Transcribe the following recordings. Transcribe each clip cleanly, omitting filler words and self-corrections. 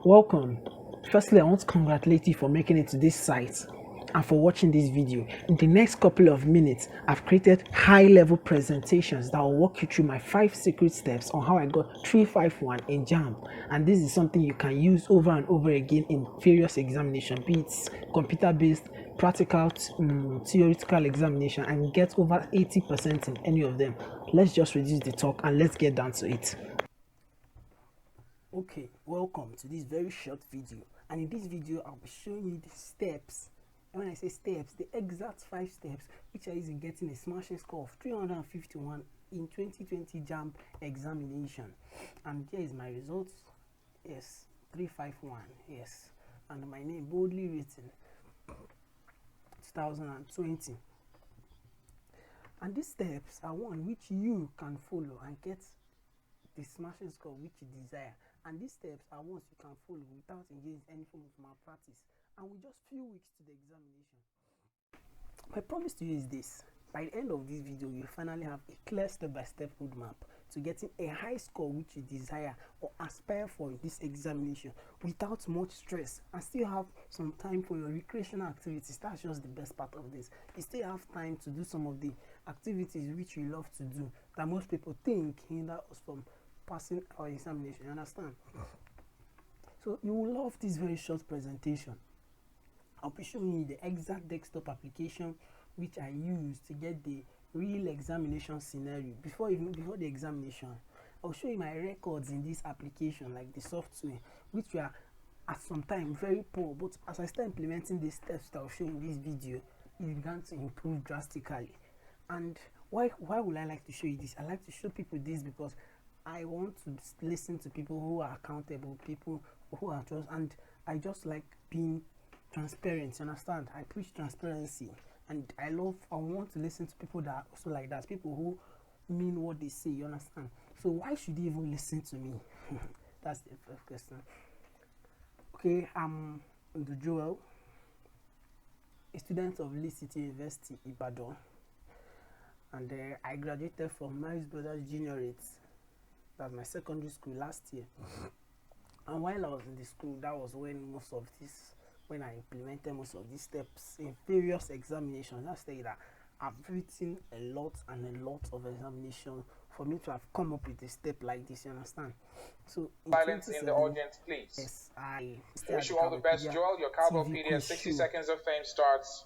Welcome. Firstly, I want to congratulate you for making it to this site and for watching this video. In the next couple of minutes, I've created high-level presentations that will walk you through my 5 secret steps on how I got 351 in JAMB. And this is something you can use over and over again in various examinations, be it computer-based, practical, theoretical examination, and get over 80% in any of them. Let's just reduce the talk and let's get down to it. Okay, welcome to this very short video, and in this video I'll be showing you the steps, and when I say steps, the exact 5 steps which are used in getting a smashing score of 351 in 2020 JAMB examination. And here is my results. Yes, 351, yes, and my name boldly written 2020. And these steps are one which you can follow and get the smashing score which you desire. And these steps are ones you can follow without engaging any form of malpractice, and with just few weeks to the examination. My promise to you is this: by the end of this video, you finally have a clear step-by-step roadmap to getting a high score which you desire or aspire for in this examination without much stress, and still have some time for your recreational activities. That's just the best part of this. You still have time to do some of the activities which you love to do that most people think hinder us from passing our examination. You understand? So you will love this very short presentation. I'll be showing you the exact desktop application which I use to get the real examination scenario before the examination. I'll show you my records in this application, like the software, which were at some time very poor, but as I start implementing the steps that I'll show in this video, it began to improve drastically. And why would I like to show you this? I like to show people this because I want to listen to people who are accountable, people who are just, and I just like being transparent. You understand? I preach transparency, and I want to listen to people that are also like that, people who mean what they say. You understand? So why should you even listen to me? That's the first question. Okay, I'm Joel, a student of Lee City University, Ibadan, and I graduated from Maris Brothers Juniorate. That's my secondary school last year. And while I was in the school, that was when I implemented most of these steps in various examinations. Let's say that I've written a lot of examinations for me to have come up with a step like this. You understand? So silence in the audience, please. Yes, I wish you all the best, Joel. Your Cowbellpedia 60 seconds of fame starts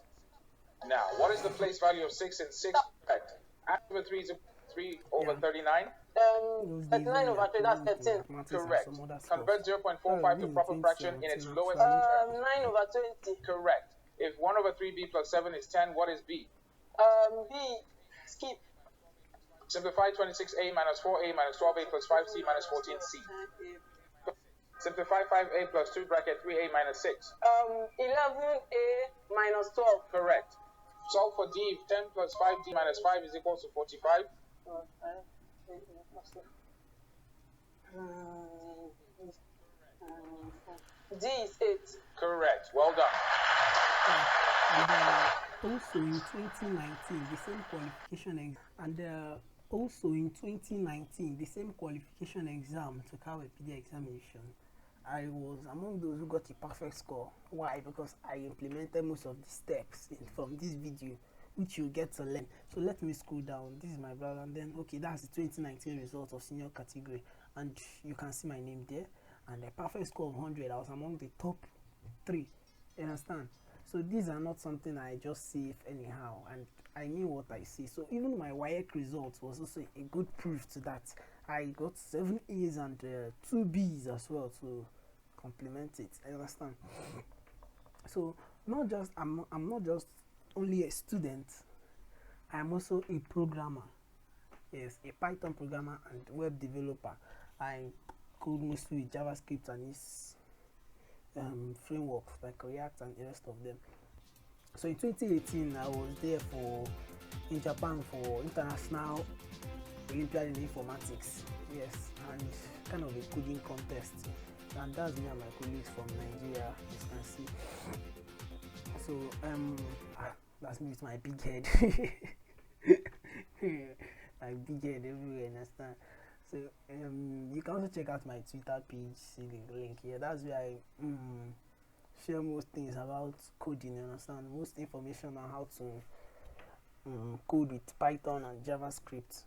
now. What is the place value of 6 in 6? Correct. Add over 3 is 3 over 39. 39 over 3, that's 13. Correct. Convert 0.45 to proper fraction in its lowest term. 9 over 20. Correct. If 1 over 3b plus 7 is 10, what is b? B, skip. Simplify 26a minus 4a minus 12a plus 5c minus 14c. Simplify 5a plus 2 bracket 3a minus 6. 11a minus 12. Correct. Solve for d if 10 plus 5d minus 5 is equal to 45. D is 8. Correct. Well done. And also in 2019, the same qualification exam to Cowbellpedia examination, I was among those who got a perfect score. Why? Because I implemented most of the steps from this video, which you get to learn. So let me scroll down. This is my brother, and then okay, that's the 2019 result of senior category, and you can see my name there, and a perfect score of 100. I was among the top 3. You understand? So these are not something I just see anyhow, and I knew what I see. So even my WAEC results was also a good proof to that. I got 7 A's and 2 B's as well to complement it. I understand. So I'm not just only a student, I'm also a programmer. Yes, a Python programmer and web developer. I code mostly with JavaScript and its frameworks like React and the rest of them. So in 2018, I was there in Japan for International Olympiad in Informatics. Yes, and kind of a coding contest. And that's me and my colleagues from Nigeria, as you can see. So that's me with my big head. My big head everywhere, understand? So you can also check out my Twitter page, see the link here. That's where I share most things about coding, you understand? Most information on how to code with Python and JavaScript.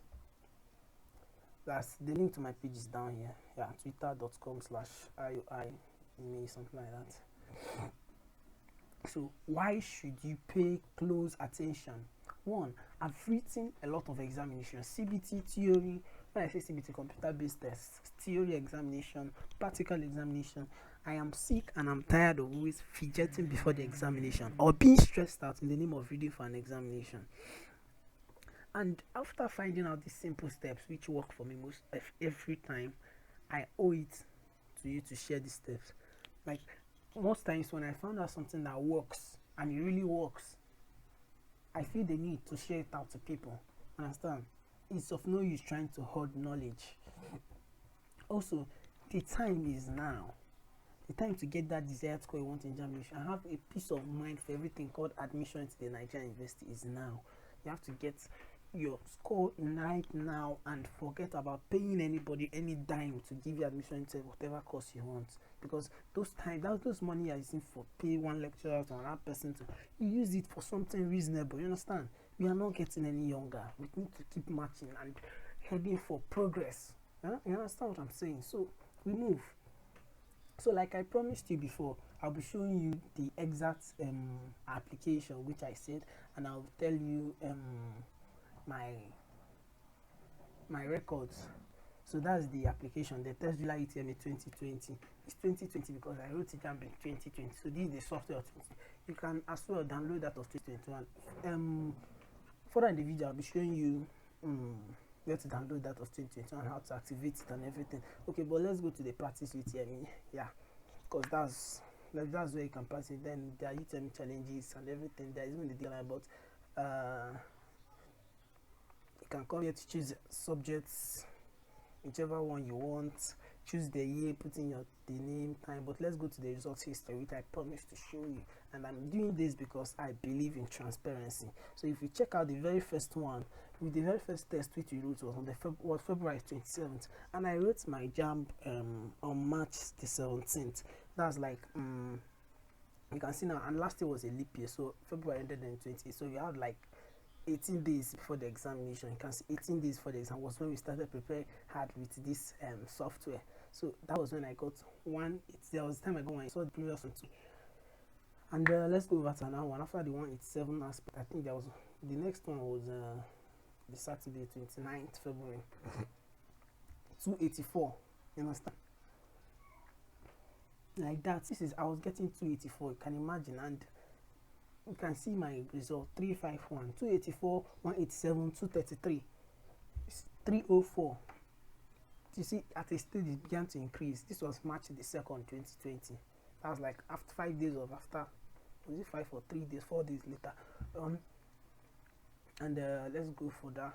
That's the link to my page is down here. Yeah, twitter.com/IOI, something like that. So why should you pay close attention? One, I've written a lot of examinations, CBT theory. When I say CBT, computer-based tests, theory examination, practical examination. I am sick and I'm tired of always fidgeting before the examination or being stressed out in the name of reading for an examination. And after finding out these simple steps which work for me most every time, I owe it to you to share these steps. Like most times when I found out something that works and it really works, I feel the need to share it out to people. Understand? It's of no use trying to hoard knowledge. Also, the time is now. The time to get that desired score you want in examination and have a peace of mind for everything called admission into the Nigerian university is now. You have to get your score right now and forget about paying anybody any dime to give you admission into whatever course you want, because those money you're using for pay one lecturer or another person to, you use it for something reasonable. You understand? We are not getting any younger. We need to keep marching and heading for progress. You understand what I'm saying? So we move. So like I promised you before, I'll be showing you the exact application which I said, and I'll tell you my records. So that's the application, the test July ETMA 2020. It's 2020 because I wrote it JAMB in 2020. So this is the software of 2020. You can as well download that of 2021. Further in the video, I'll be showing you where to download that of 2021 and how to activate it and everything. Okay, but let's go to the practice UTME. Yeah, because that's where you can practice it. Then there are UTME challenges and everything. There is even the deadline, but you can come here to choose subjects, whichever one you want. Choose the year, put in the name, time. But let's go to the results history, which I promised to show you. And I'm doing this because I believe in transparency. So if you check out the very first one, with the very first test which we wrote was on the February 27th, and I wrote my JAMB on March the 17th. That's like you can see now, and last year was a leap year, so February ended in 20. So you have like 18 days before the examination. You can see 18 days before the exam was when we started preparing hard with this software. So that was when I got one. There was the time I got one. I saw the previous one too. And let's go over to another one. After the 187 aspect, I think there was the next one was the Saturday 29th February 284. You understand? Like that. I was getting 284. You can imagine, and you can see my result 351, 284, 187, 233, 304. You see, at a stage it began to increase. This was March the 2nd, 2020. That was like after 5 days of after, was it 5 or 3 days, 4 days later. And let's go for that.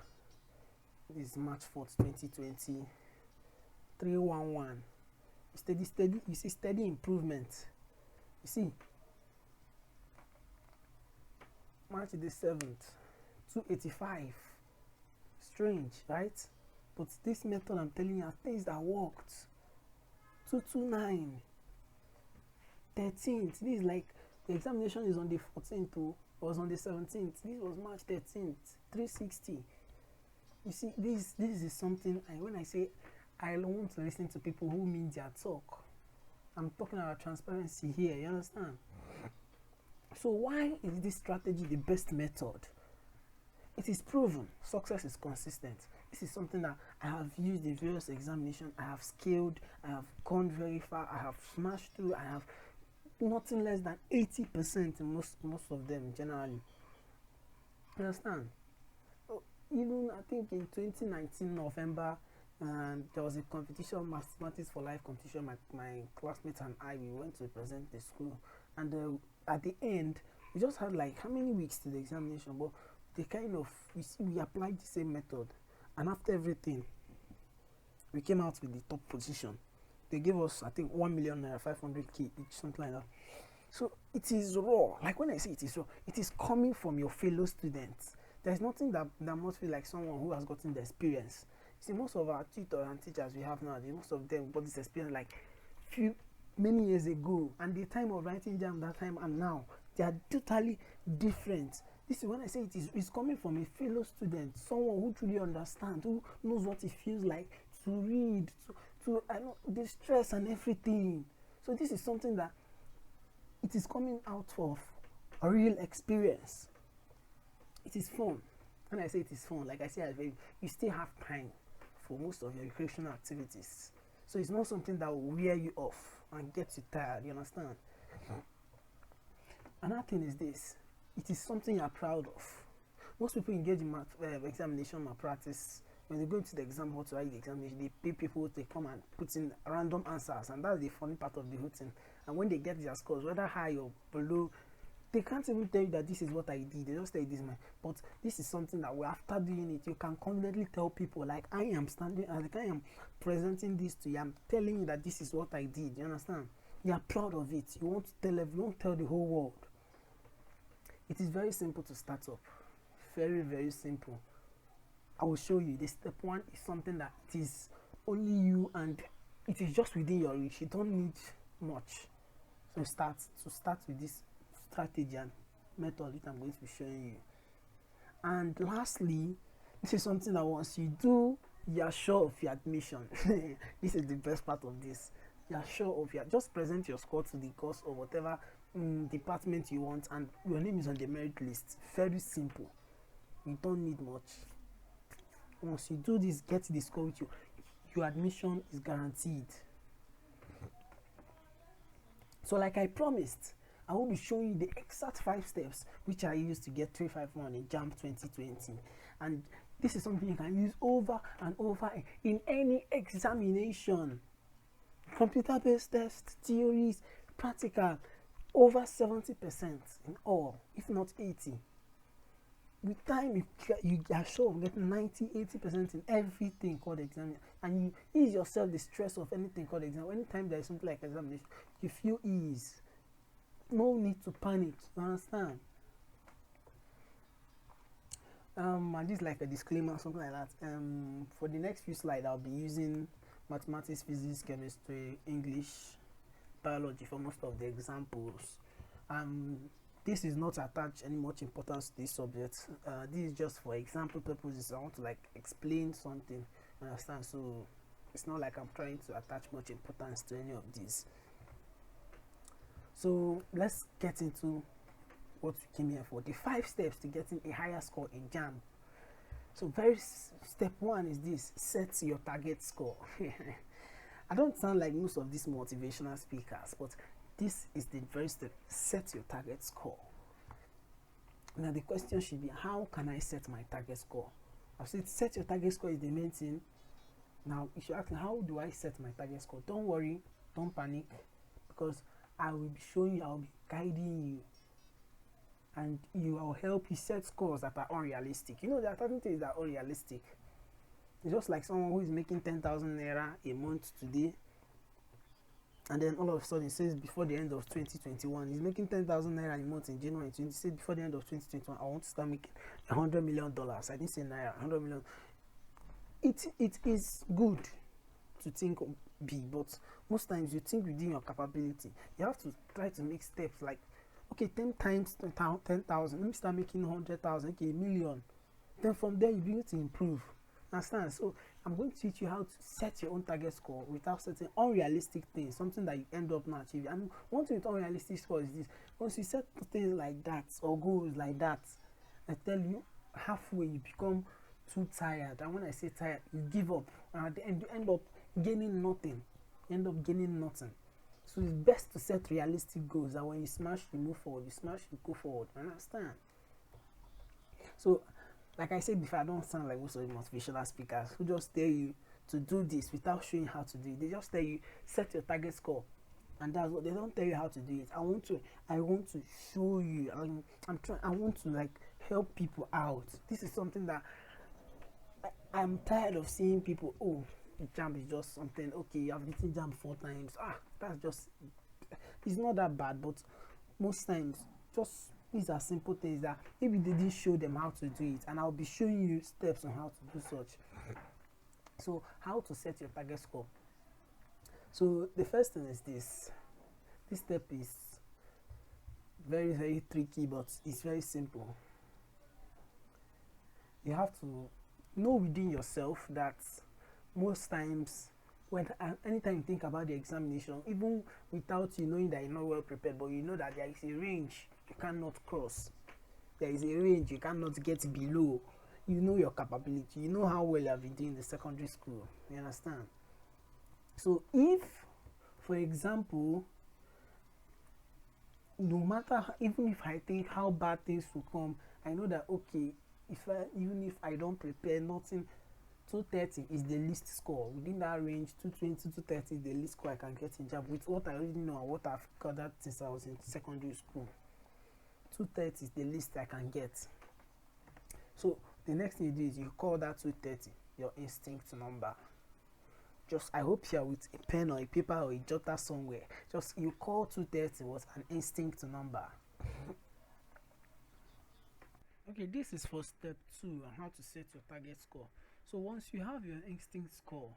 This is March 4th, 2020. 311. Steady. You see, steady improvement. You see, March the 7th, 285. Strange, right? But this method I'm telling you are things that worked. 229. 13th. This is like the examination is on the 14th too. Was on the 17th. This was March 13th. 360. You see, this is something. When I say I want to listen to people who mean their talk, I'm talking about transparency here. You understand? So why is this strategy the best method? It is proven. Success is consistent. This is something that I have used in various examinations. I have scaled. I have gone very far. I have smashed through. I have nothing less than 80% in most of them generally. You understand? Even I think in 2019 November, there was a competition, mathematics for life competition. My classmates and I, we went to present the school, and at the end we just had like how many weeks to the examination, but they kind of, you see, we applied the same method, and after everything we came out with the top position. They gave us, I think, 1 million naira, 500k each, something like that. So it is raw. Like when I say it is raw, it is coming from your fellow students. There's nothing that must feel like someone who has gotten the experience. See, most of our tutors and teachers we have nowadays, most of them got this experience like many years ago, and the time of writing JAMB that time and now, they are totally different. This is when I say it's coming from a fellow student, someone who truly understands, who knows what it feels like to read, to I know the stress and everything. So this is something that it is coming out of a real experience. It is fun. When I say it is fun, like I said, you still have time for most of your recreational activities. So it's not something that will wear you off and get you tired, you understand? Another thing is this, it is something you are proud of. Most people engage in examination malpractice. When they go into the exam hall to write the examination, they pay people to come and put in random answers, and that's the funny part of the whole thing. And when they get their scores, whether high or below, they can't even tell you that this is what I did. They just tell you this, man. But this is something that after doing it, you can confidently tell people, like I am standing, like I am presenting this to you. I'm telling you that this is what I did. You understand? You are proud of it. You want to tell everyone, tell the whole world. It is very simple to start up. Very, very simple. I will show you. The step one is something that it is only you and it is just within your reach. You don't need much. So start with this strategy and method which I'm going to be showing you. And lastly, this is something that once you do, you are sure of your admission. This is the best part of this. You are sure of your, just present your score to the course or whatever department you want, and your name is on the merit list. Very simple. You don't need much. Once you do this, get the score with you, your admission is guaranteed. So like I promised, I will be showing you the exact 5 steps which I used to get 351 in JAMB 2020. And this is something you can use over and over in any examination. Computer-based tests, theories, practical, over 70% in all, if not 80. With time, you are sure of getting 90-80% in everything called exam, and you ease yourself the stress of anything called exam. Anytime there is something like examination, you feel ease. No need to panic. You understand? And this is like a disclaimer, something like that. For the next few slides, I'll be using mathematics, physics, chemistry, English, biology for most of the examples. This is not attached any much importance to this subject. This is just for example purposes. I want to like explain something, understand? So it's not like I'm trying to attach much importance to any of these. So let's get into what we came here for. The 5 steps to getting a higher score in JAMB. So step 1 is this: set your target score. I don't sound like most of these motivational speakers, but this is the very step. Set your target score. Now the question should be, how can I set my target score? I've said set your target score is the main thing. Now you should ask me, how do I set my target score? Don't worry, don't panic, because I will be showing you, I'll be guiding you, and you will help you set scores that are unrealistic. You know, there are certain things that are unrealistic. It's just like someone who is making 10,000 naira a month today, and then all of a sudden it says before the end of 2021, he's making 10,000 naira a month in January 20. Says before the end of 2021, I want to start making $100 million. I didn't say naira, 100 million. It is good to think big, but most times you think within your capability. You have to try to make steps like, okay, 10 times 10,000. Let me start making 100,000. Okay, a million. Then from there you begin to improve. Understand? So I'm going to teach you how to set your own target score without setting unrealistic things, something that you end up not achieving. And one thing with unrealistic score is this: once you set things like that or goals like that, I tell you, halfway you become too tired. And when I say tired, you give up, and at the end you end up gaining nothing. So it's best to set realistic goals, that when you smash, you move forward. You smash, you go forward. Understand? So like I said before, I don't sound like most of the motivational speakers who just tell you to do this without showing how to do it. They just tell you set your target score, and that's what they don't tell you how to do it. I want to show you. I want to like help people out. This is something that I'm tired of seeing people. Oh, JAMB is just something. Okay, you have written JAMB 4 times. That's just, it's not that bad, but most times just these are simple things that maybe they didn't show them how to do it, and I'll be showing you steps on how to do such. So how to set your target score? So the first thing is this step is very, very tricky, but it's very simple. You have to know within yourself that most times anytime you think about the examination, even without you knowing that you're not well prepared, but you know that there is a range you cannot cross, there is a range you cannot get below. You know your capability, you know how well you have been doing in the secondary school, you understand? So if, for example, no matter, even if I think how bad things will come, I know that okay, even if I don't prepare nothing, 230 is the least score within that range. 220, 230 is the least score I can get in JAMB with what I already know and what I've gathered since I was in secondary school. 230 is the least I can get. So the next thing you do is you call that 230 your instinct number. Just, I hope you're with a pen or a paper or a jotter somewhere. Just, you call 230 was an instinct number. Okay, this is for step 2 on how to set your target score. So once you have your instinct score,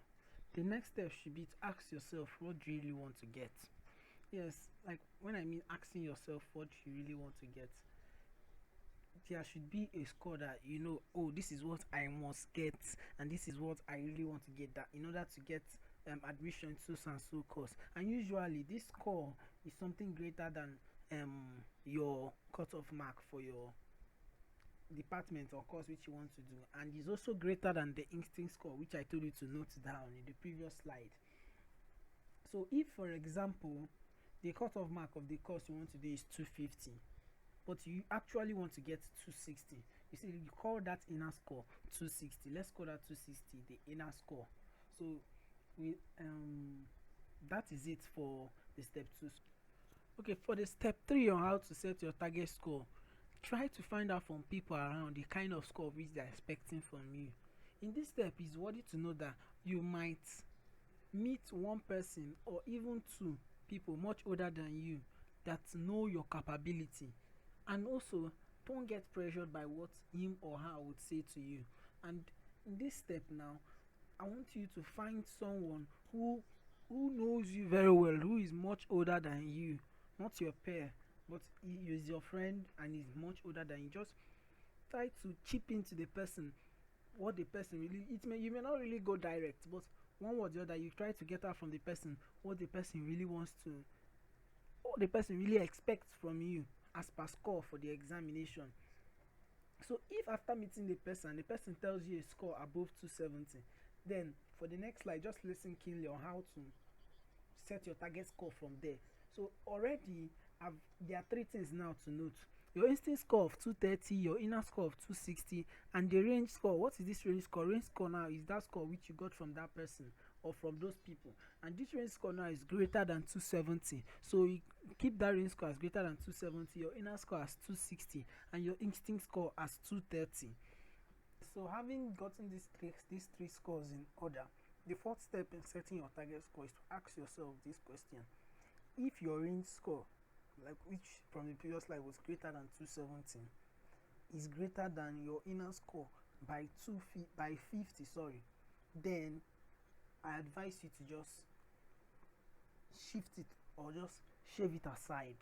the next step should be to ask yourself, what do you really want to get? Yes, like when I mean asking yourself what you really want to get, there should be a score that you know, oh, this is what I must get, and this is what I really want to get, that in order to get admission to so and so course. And usually this score is something greater than your cutoff mark for your department or course which you want to do, and is also greater than the instinct score, which I told you to note down in the previous slide. So if, for example, the cutoff mark of the course you want to do is 250, but you actually want to get 260, you see, you call that inner score 260. Let's call that 260 the inner score. So we that is it for the step 2. Okay, for the step 3 on how to set your target score, try to find out from people around the kind of score which they're expecting from you. In this step, it's worthy to know that you might meet one person or even 2 people much older than you that know your capability, and also don't get pressured by what him or her would say to you. And in this step now, I want you to find someone who knows you very well, who is much older than you, not your peer, but he is your friend and is much older than you. Just try to chip into the person what the person really, you may not really go direct, but one word or the other, you try to get out from the person what the person really wants to, what the person really expects from you as per score for the examination. So if after meeting the person tells you a score above 270, then for the next slide, just listen keenly on how to set your target score from there. So already there are 3 things now to note: your instinct score of 230, your inner score of 260, and the range score. What is this range score? Range score now is that score which you got from that person or from those people, and this range score now is greater than 270. So you keep that range score as greater than 270, your inner score as 260, and your instinct score as 230. So having gotten these three scores in order, the 4th step in setting your target score is to ask yourself this question: if your range score, like which from the previous slide was greater than 270, is greater than your inner score by 50, then I advise you to just shift it or just shave it aside,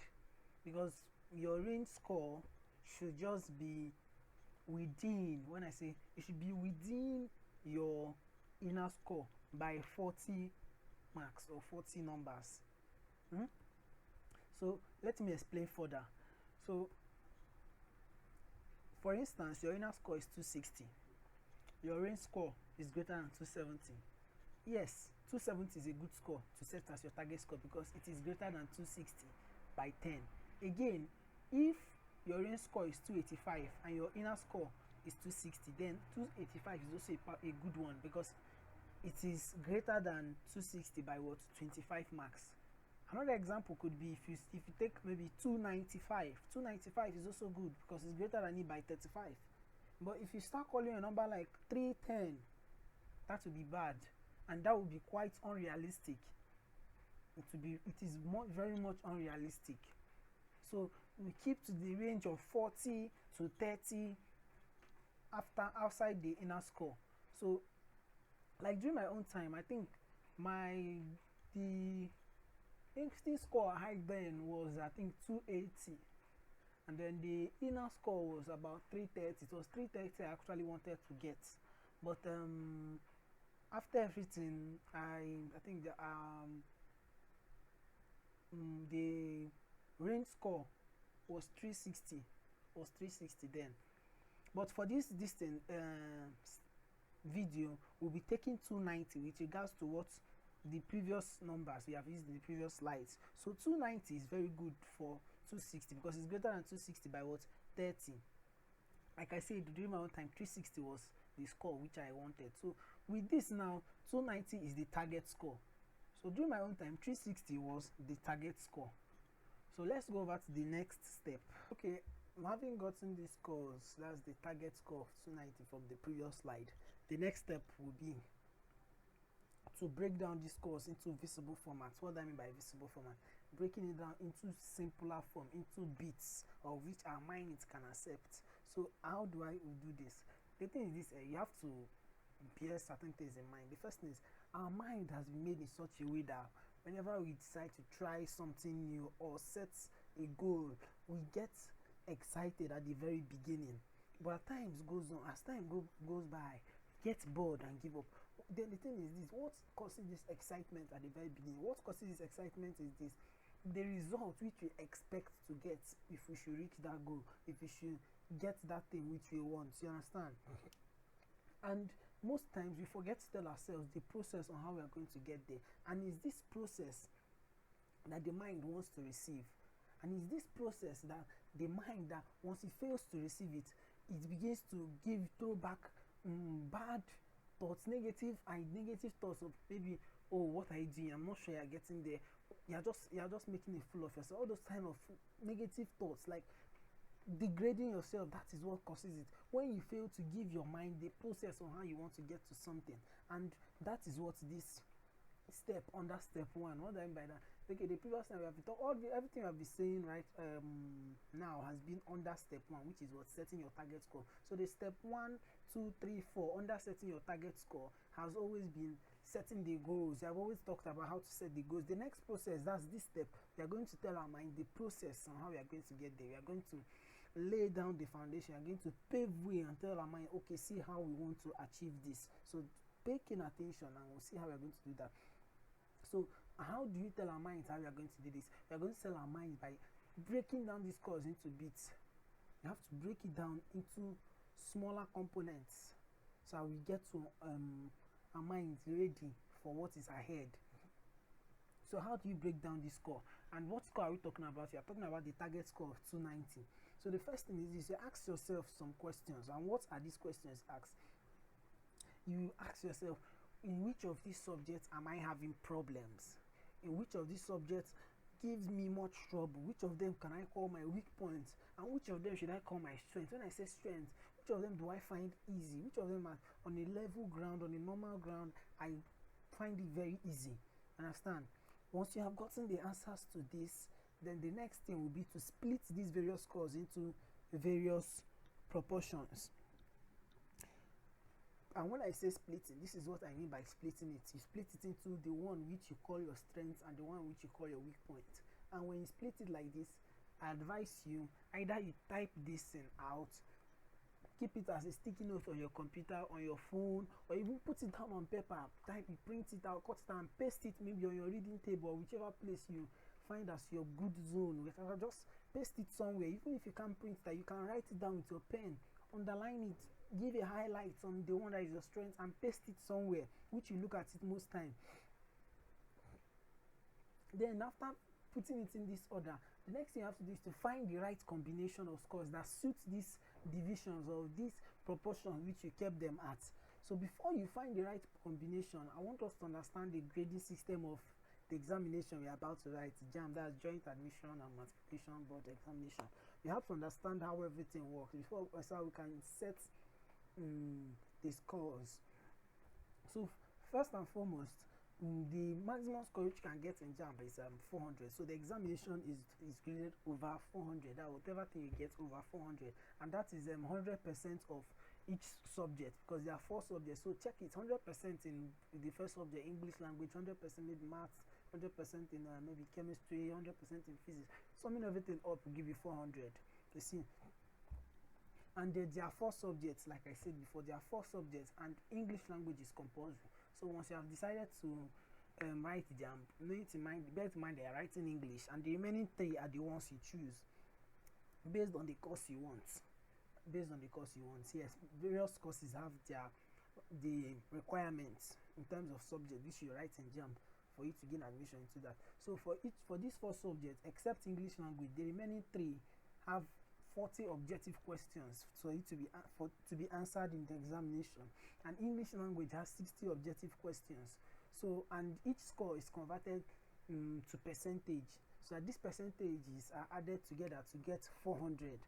because your range score should just be within, when I say it should be within your inner score by 40 marks or 40 numbers. So let me explain further. So for instance, your inner score is 260, your range score is greater than 270. Yes, 270 is a good score to set as your target score because it is greater than 260 by 10. Again, if your range score is 285 and your inner score is 260, then 285 is also a good one because it is greater than 260 by what? 25 marks. Another example could be if you take maybe 295. 295 is also good because it's greater than it by 35. But if you start calling a number like 310, that would be bad, and that would be quite unrealistic. It is very much unrealistic. So we keep to the range of 40 to 30 outside the inner score. So Like during my own time, I think my the instinct score I had then was I think 280, and then the inner score was about 330. It was 330 I actually wanted to get, but after everything, I think the range score was 360, then. But for this thing, video, we'll be taking 290 with regards to what the previous numbers we have used in the previous slides. So 290 is very good for 260 because it's greater than 260 by what, 30. Like I said, during my own time, 360 was the score which I wanted. So with this now, 290 is the target score. So during my own time, 360 was the target score. So let's go over to the next step. Okay, having gotten these scores, that's the target score of 290 from the previous slide. The next step will be to break down these scores into visible formats. What do I mean by visible format? Breaking it down into simpler form, into bits of which our mind can accept. So how do I do this? The thing is this, you have to bear certain things in mind. The first thing is our mind has been made in such a way that whenever we decide to try something new or set a goal, we get excited at the very beginning. But as time goes by, get bored and give up. Then the thing is this, what causes this excitement at the very beginning? What causes this excitement is this: the result which we expect to get if we should reach that goal, if we should get that thing which we want. You understand? And most times we forget to tell ourselves the process on how we are going to get there. And it's this process that the mind wants to receive. And it's this process that the mind, that once it fails to receive it, it begins to throw back bad thoughts, negative thoughts of maybe, oh, what are you doing? I'm not sure you're getting there. You're just making a fool of yourself. All those kind of negative thoughts, like degrading yourself, that is what causes it. When you fail to give your mind the process on how you want to get to something, and that is what this step under step one. What do I mean by that? Okay, the previous time we have talked, everything I've been saying right now has been under step one, which is what, setting your target score. So the step 1, 2, 3, 4 under setting your target score has always been setting the goals. I've always talked about how to set the goals. The next process, that's this step, we are going to tell our mind the process on how we are going to get there. We are going to lay down the foundation. We are going to pave way and tell our mind, okay, see how we want to achieve this. So pay keen attention and we'll see how we are going to do that. So how do you tell our minds how we are going to do this? We are going to tell our minds by breaking down these scores into bits. You have to break it down into smaller components so we get to our minds ready for what is ahead. So how do you break down this score? And what score are we talking about? We are talking about the target score of 290. So the first thing is you ask yourself some questions. And what are these questions asked? You ask yourself, in which of these subjects am I having problems? In which of these subjects gives me much trouble? Which of them can I call my weak points? And which of them should I call my strength? When I say strength, which of them do I find easy? Which of them are on a level ground, on a normal ground, I find it very easy? Understand? Once you have gotten the answers to this, then the next thing will be to split these various scores into various proportions. And when I say splitting, this is what I mean by splitting it. You split it into the one which you call your strength and the one which you call your weak point. And when you split it like this, I advise you, either you type this thing out, keep it as a sticky note on your computer, on your phone, or even put it down on paper, type it, print it out, cut it down, paste it maybe on your reading table or whichever place you find as your good zone. Just paste it somewhere. Even if you can't print that, you can write it down with your pen, underline it, give a highlight on the one that is your strength and paste it somewhere which you look at it most time. Then after putting it in this order, the next thing you have to do is to find the right combination of scores that suits these divisions or these proportions which you kept them at. So before you find the right combination, I want us to understand the grading system of the examination we are about to write, JAMB, that's Joint Admission and Multiplication Board Examination. You have to understand how everything works before so we can set the scores. So first and foremost, the maximum score which you can get in JAMB is 400. So the examination is graded over 400. That whatever thing you get over 400, and that is 100% of each subject, because there are 4 subjects. So check it, 100% in the first subject, English language, 100% maybe maths, 100% in maybe chemistry, 100% in physics. Summing everything up will give you 400. You see. And then there are 4 subjects, like I said before, there are 4 subjects, and English language is compulsory. So once you have decided to write JAMB, bear in mind they are writing English, and the remaining 3 are the ones you choose based on the course you want. Yes, various courses have the requirements in terms of subject which you write in JAMB for you to gain admission into that. So for these 4 subjects, except English language, the remaining 3 have 40 objective questions for you to be answered in the examination, and English language has 60 objective questions. So, and each score is converted to percentage, so that these percentages are added together to get 400.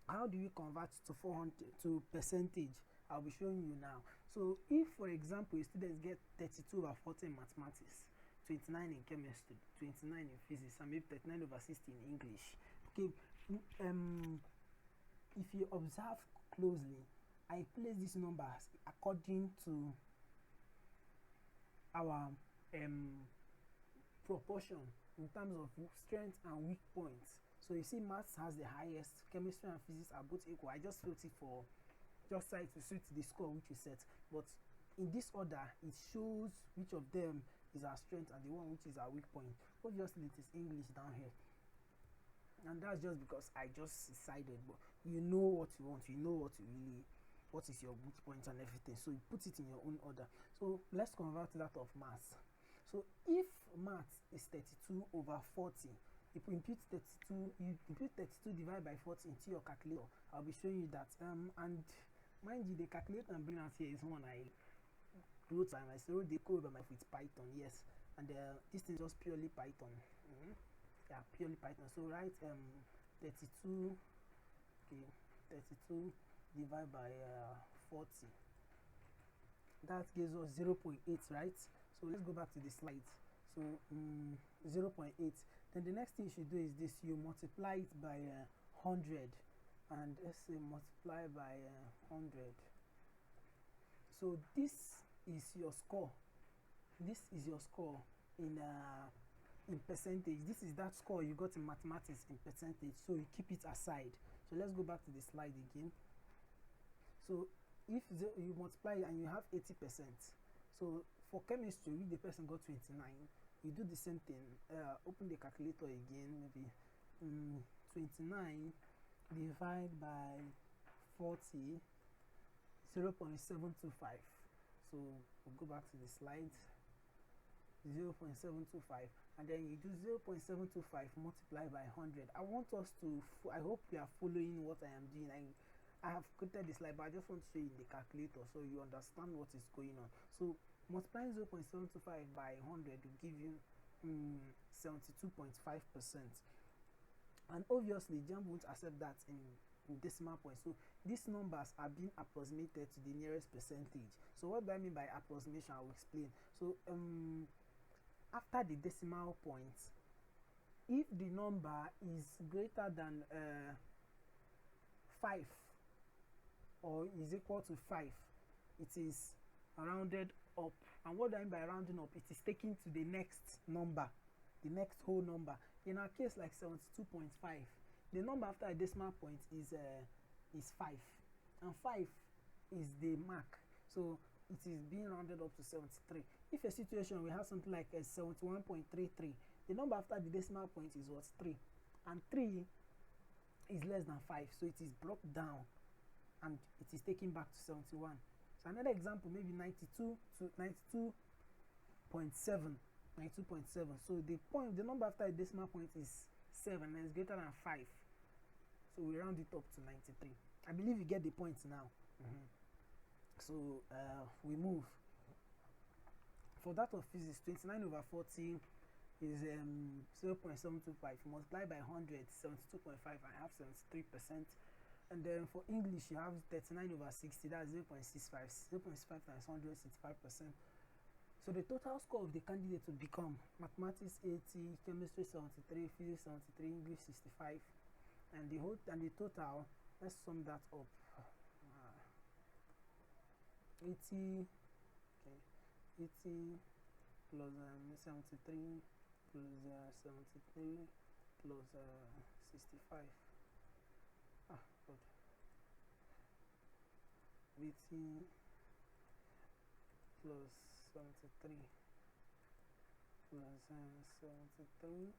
How do you convert to 400 to percentage? I'll be showing you now. So if, for example, students get 32/40 in mathematics, 29 in chemistry, 29 in physics, and maybe 39/60 in English. Okay, if you observe closely, I place these numbers according to our proportion in terms of strength and weak points. So you see, maths has the highest, chemistry and physics are both equal. I just wrote it for just try to suit the score which is set, but in this order it shows which of them is our strength and the one which is our weak point. Obviously it is English down here, and that's just because I just decided, but you know what you want, you know what is your weak point and everything, so you put it in your own order. So let's convert that of maths. So if maths is 32/40, you impute 32 divided by 40 into your calculator. I'll be showing you that, and mind you, the calculator I'm bringing out here is one I wrote by myself. The code by myself with Python, yes, and this thing is just purely Python. Yeah, purely Python. So write 32 divided by 40. That gives us 0.8, right? So let's go back to the slides. So 0.8. Then the next thing you should do is this: you multiply it by 100, and let's say multiply by 100. So this is your score. This is your score in percentage. This is that score you got in mathematics in percentage. So you keep it aside. So let's go back to the slide again. So if you multiply and you have 80%, so for chemistry, the person got 29. You do the same thing. Open the calculator again. Maybe 29 divided by 40, 0.725. So we'll go back to the slides. 0.725, and then you do 0.725 multiplied by 100. I want us to, I hope you are following what I am doing. I have created this slide, but I just want to show you in the calculator so you understand what is going on. So multiplying 0.725 by 100 will give you 72.5%. And obviously JAMB won't accept that in decimal points. So these numbers are being approximated to the nearest percentage. So what do I mean by approximation? I will explain. So after the decimal point, if the number is greater than 5 or is equal to 5, it is rounded up. And what do I mean by rounding up? It is taken to the next number, the next whole number. In our case, like 72.5, the number after a decimal point is 5, and 5 is the mark, so it is being rounded up to 73. If a situation we have something like a 71.33, the number after the decimal point is what? 3, and 3 is less than 5, so it is brought down and it is taken back to 71. So another example, maybe 92 to 92.7. So the number after the decimal point is 7 and it's greater than 5, so we round it up to 93. I believe you get the point now. So we move. For that of physics, 29/40 is 0.725 multiplied by 100, 72.5, I have 73%. And then for English, you have 39/60, that's 0.65. 0.65 times 100, 65%. So the total score of the candidate would become mathematics 80, chemistry 73, physics 73, English 65, and the total. Let's sum that up. 80, okay, 80 plus 73 plus 73 plus 65. Good. 80 plus 73 plus 73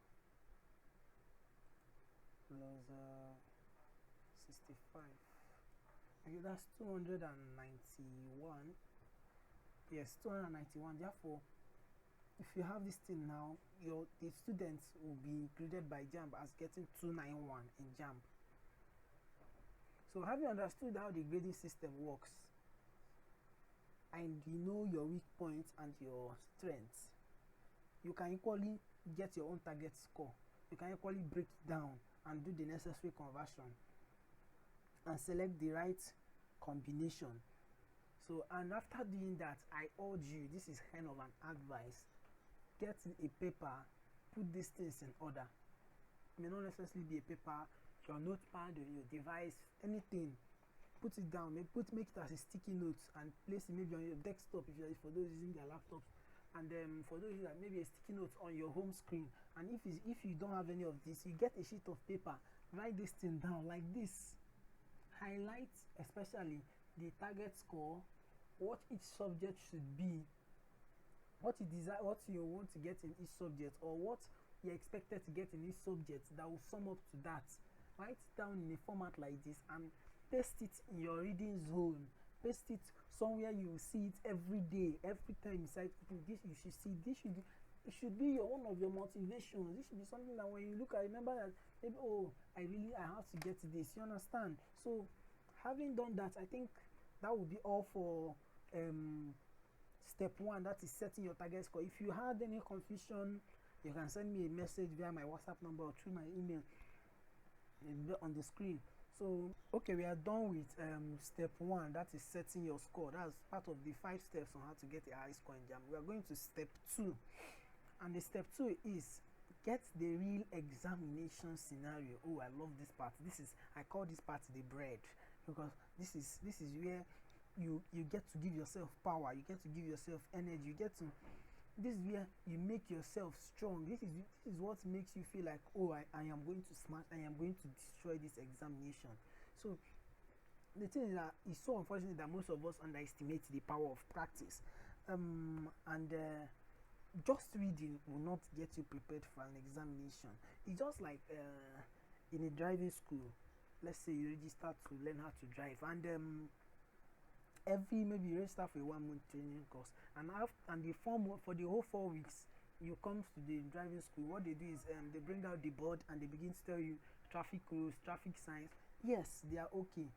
plus 65. Okay, that's 291. Yes, 291. Therefore, if you have this thing now, the students will be graded by JAMB as getting 291 in JAMB. So have you understood how the grading system works, and you know your weak points and your strengths, you can equally get your own target score. You can equally break it down and do the necessary conversion and select the right combination. So, and after doing that, I urge you, this is kind of an advice, get a paper, put these things in order. It may not necessarily be a paper, your notepad or your device, anything. Put it down, make it as a sticky note and place it maybe on your desktop if for those using their laptops, and for those that maybe a sticky note on your home screen. And if you don't have any of this, you get a sheet of paper, write this thing down like this, highlight especially the target score, what each subject should be, what you want to get in each subject, or what you're expected to get in each subject that will sum up to that. Write it down in a format like this and paste it in your reading zone. Paste it somewhere you will see it every day. Every time you cite this, you should see this. It should be one of your motivations. This should be something that when you look at, remember that maybe, oh, I have to get this. You understand? So having done that, I think that would be all for step 1, that is setting your target score. If you had any confusion, you can send me a message via my WhatsApp number or through my email on the screen. So okay, we are done with step 1, that is setting your score. That's part of the 5 steps on how to get a high score in JAMB. We are going to step 2, and the step 2 is get the real examination scenario. Oh, I love this part. I call this part the bread, because this is where you get to give yourself power, you get to give yourself energy, this is where you make yourself strong. This is what makes you feel like, oh, I am going to smash, I am going to destroy this examination. So the thing is that it's so unfortunate that most of us underestimate the power of practice, and just reading will not get you prepared for an examination. It's just like in a driving school. Let's say you register to learn how to drive, and maybe you register for a 1-month training course, and the for the whole 4 weeks you come to the driving school. What they do is they bring out the board and they begin to tell you traffic rules, traffic signs. Yes, they are okay.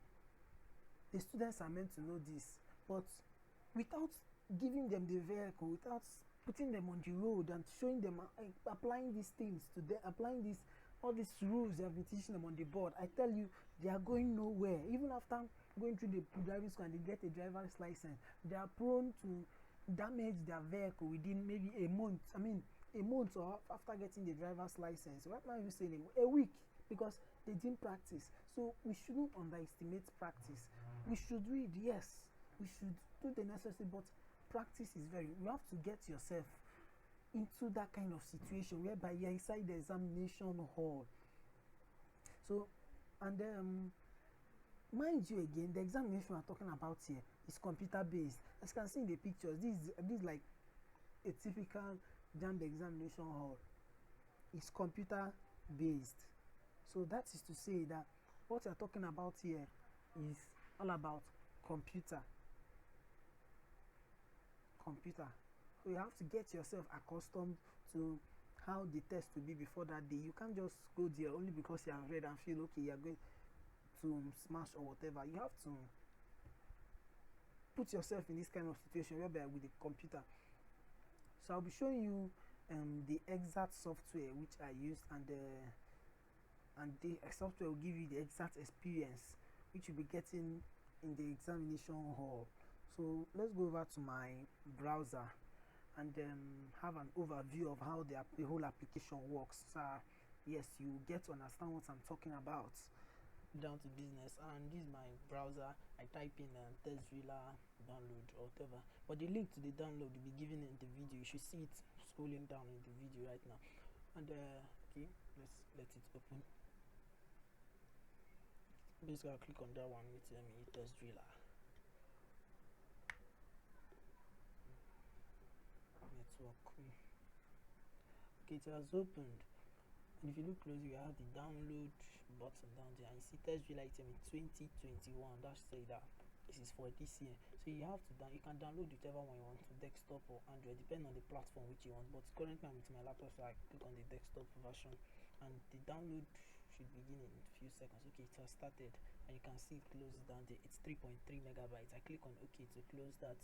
The students are meant to know this, but without giving them the vehicle, without putting them on the road and showing them applying these things to them, applying all these rules they have been teaching them on the board, I tell you, they are going nowhere. Even after going through the driving school and they get a driver's license, they are prone to damage their vehicle within maybe a month or after getting the driver's license. Right now you saying a week, because they didn't practice. So we shouldn't underestimate practice. We should read, yes, we should do the necessary, but practice is you have to get yourself into that kind of situation whereby you're inside the examination hall. So, and mind you, again, the examination we're talking about here is computer based. As you can see in the pictures, this is like a typical JAMB examination hall. It's computer based. So that is to say that what we're talking about here is all about computer. So you have to get yourself accustomed to how the test will be before that day. You can't just go there only because you have read and feel okay you're going to smash or whatever. You have to put yourself in this kind of situation whereby with the computer. So I'll be showing you the exact software which I used, and the software will give you the exact experience which you'll be getting in the examination hall. So let's go over to my browser and have an overview of how the whole application works. So yes, you get to understand what I'm talking about. down to business, and this is my browser. I type in TestDriller download or whatever, but the link to the download will be given in the video. You should see it scrolling down in the video right now. And okay, let's let it open. Basically, I'll click on that one with TestDriller. Network. Okay, it has opened. And if you look closely, you have the download button down there, and you see TestDriller item in 2021. That's say that this is for this year. So you have to you can download whichever one you want, to desktop or Android, depending on the platform which you want. But currently I'm with my laptop, so I click on the desktop version, and the download should begin in a few seconds. Okay, it has started, and you can see it closes down there. It's 3.3 megabytes. I click on OK to close that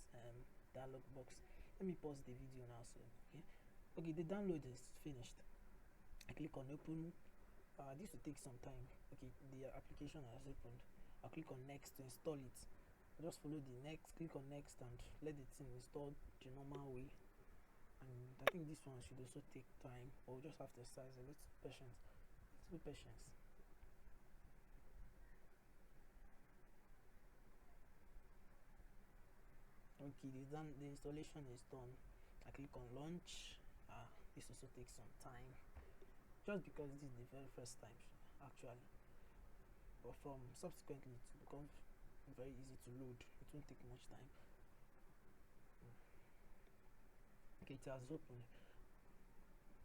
dialog box. Let me pause the video now. So okay, the download is finished. I click on open. This will take some time. Okay, the application has opened. I'll click on next to install it. I'll just follow the next, click on next, and let the thing install the normal way. And I think this one should also take time, but we'll just have to exercise a little patience. Okay, the installation is done. I click on launch. This also takes some time, just because this is the very first time actually, but from subsequently it becomes very easy to load. It won't take much time. Okay, it has opened.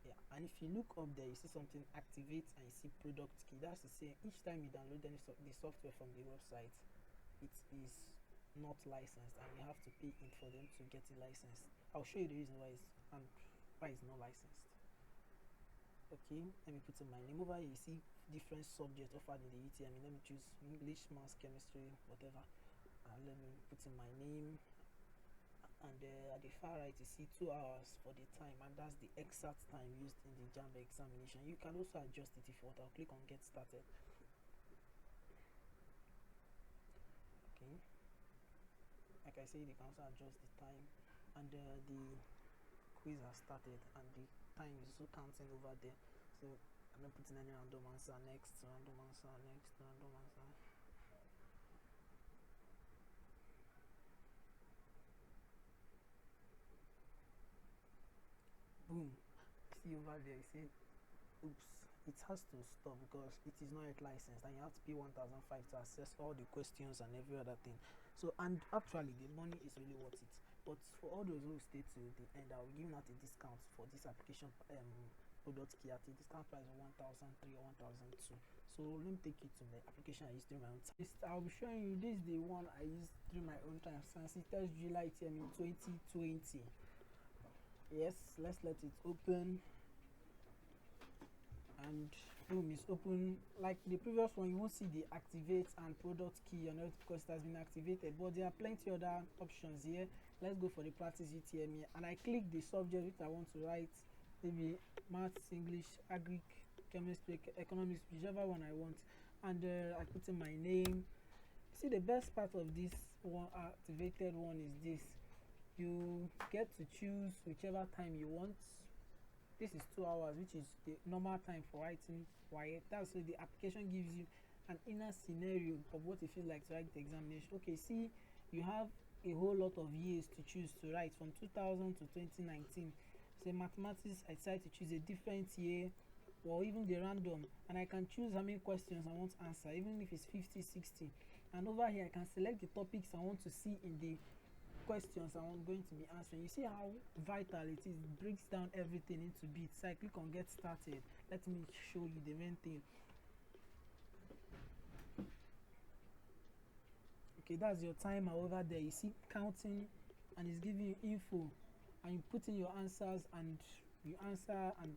Yeah, and if you look up there, you see something activate, and you see product key. That's to say, each time you download the software from the website, it is not licensed, and you have to pay it for them to get it licensed. I'll show you the reason why it's not licensed. Okay, let me put in my name. Over here you see different subjects offered in the UTME. Let me choose English, Maths, Chemistry, whatever. Let me put in my name, and at the far right you see 2 hours for the time, and that's the exact time used in the JAMB examination. You can also adjust it if you want. I'll click on get started. Okay, like I said, you can also adjust the time, and the quiz has started, and the time is also counting over there. So I'm not putting any random answer. Next, random answer. Next, random answer. Boom. See over there, you see, oops, it has to stop because it is not yet licensed, and you have to pay 1,500 to access all the questions and every other thing. So, and actually the money is really worth it. But for all those who stay to the end, I'll give out a discount for this application product key at a discount price of 1,300 or 1,200. So let me take you to the application I used during my own time. I'll be showing you, this is the one I used during my own time, since it tells July TM in 2020. Yes, let's let it open, and boom, it's open. Like the previous one, you won't see the activate and product key on it because it has been activated, but there are plenty other options here. Let's go for the practice UTME, and I click the subject which I want to write, maybe maths, English, agric, chemistry, economics, whichever one I want, and I put in my name. See, the best part of this one activated one is this: you get to choose whichever time you want. This is 2 hours, which is the normal time for writing YA. That's so the application gives you an inner scenario of what it feels like to write the examination. Okay, see, you have a whole lot of years to choose to write from 2000 to 2019. So mathematics, I decided to choose a different year, or even the random, and I can choose how many questions I want to answer, even if it's 50, 60. And over here I can select the topics I want to see in the questions I'm going to be answering. You see how vital it is. It breaks down everything into bits. So I click on get started. Let me show you the main thing. Okay, that's your timer over there. You see counting, and it's giving you info, and you put in your answers, and you answer, and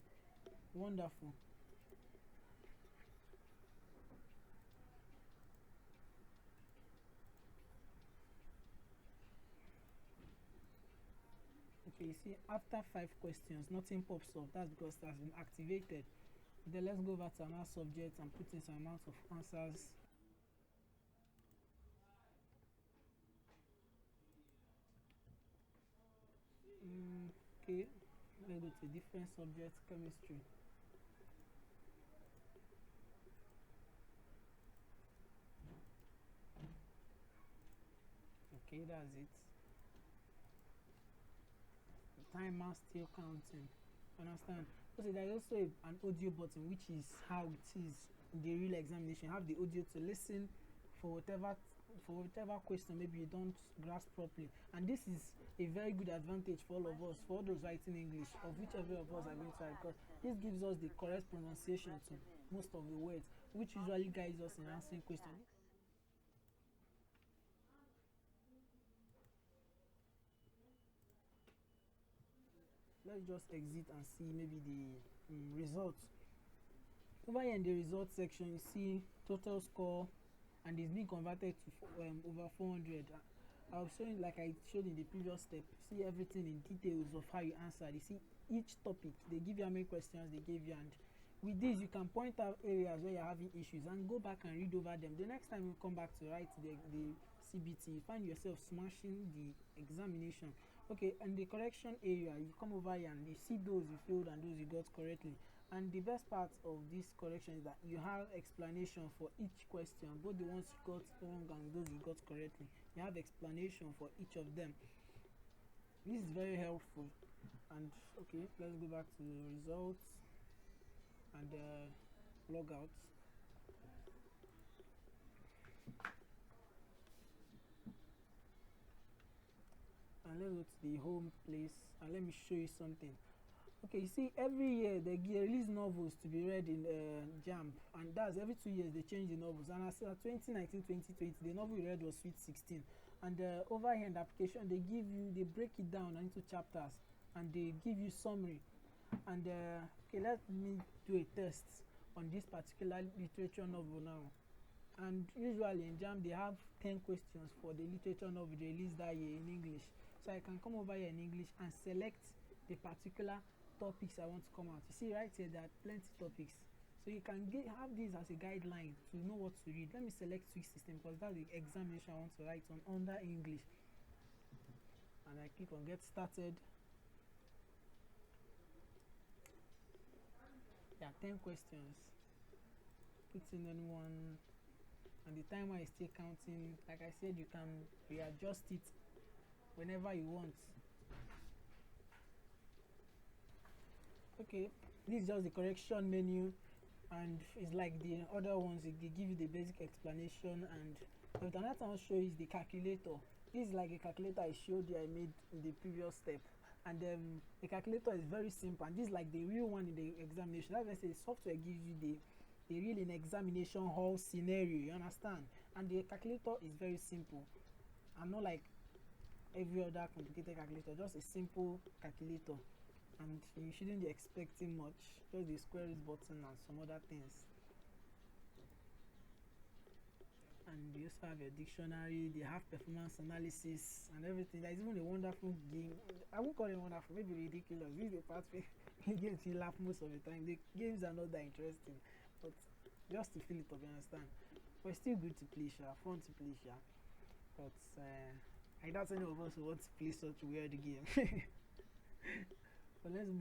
wonderful. Okay, you see after 5 questions nothing pops up. That's because it has been activated. Then let's go over to another subject and put in some amount of answers. Okay, let's go to a different subject, chemistry. Okay, that's it. The timer still counting. Understand? Also, there is also an audio button, which is how it is in the real examination. You have the audio to listen for whatever question maybe you don't grasp properly, and this is a very good advantage for all of us, for all those writing English, of whichever of us are going to write, because this gives us the correct pronunciation to most of the words, which usually guides us in answering questions. Let's just exit and see maybe the results. Over here in the results section, you see total score, and it's being converted to over 400. I was showing, like I showed in the previous step, see everything in details of how you answered. You see each topic, they give you how many questions they gave you, and with this you can point out areas where you're having issues and go back and read over them. The next time you come back to write the CBT, you find yourself smashing the examination. Okay, and the correction area, you come over here and you see those you failed and those you got correctly. And the best part of this correction is that you have explanation for each question, both the ones you got wrong and those you got correctly. You have explanation for each of them. This is very helpful. And okay, let's go back to the results and log out. And let's go to the home place and let me show you something. Okay, you see, every year they release novels to be read in JAMB, and that's every 2 years they change the novels. And as 2019-2020, the novel we read was Sweet 16. And over here in the application, they break it down into chapters, and they give you summary. And okay, let me do a test on this particular literature novel now. And usually in JAMB they have 10 questions for the literature novel released that year in English. So I can come over here in English and select the particular topics I want to come out. You see right here there are plenty topics, so you can have this as a guideline to know what to read. Let me select Sweet 16 because that's the examination I want to write on under English, and I click on get started. There are 10 questions. Put in anyone, and the timer is still counting. Like I said, you can readjust it whenever you want. Okay, this is just the correction menu, and it's like the other ones. They give you the basic explanation, and but another one I'll show you is the calculator. This is like a calculator I showed you I made in the previous step, and the calculator is very simple, and this is like the real one in the examination. That's why I say the software gives you the real in examination hall scenario, you understand? And the calculator is very simple, and not like every other complicated calculator, just a simple calculator. And you shouldn't be expecting much, just the square root button and some other things. And you also have your dictionary, they have performance analysis and everything. There's even a wonderful game. I won't call it wonderful, maybe ridiculous. This is the part where games you laugh most of the time. The games are not that interesting, but just to feel it up, you understand? But it's still good to play, fun to play, but I doubt any of us want to play such a weird game. But let's just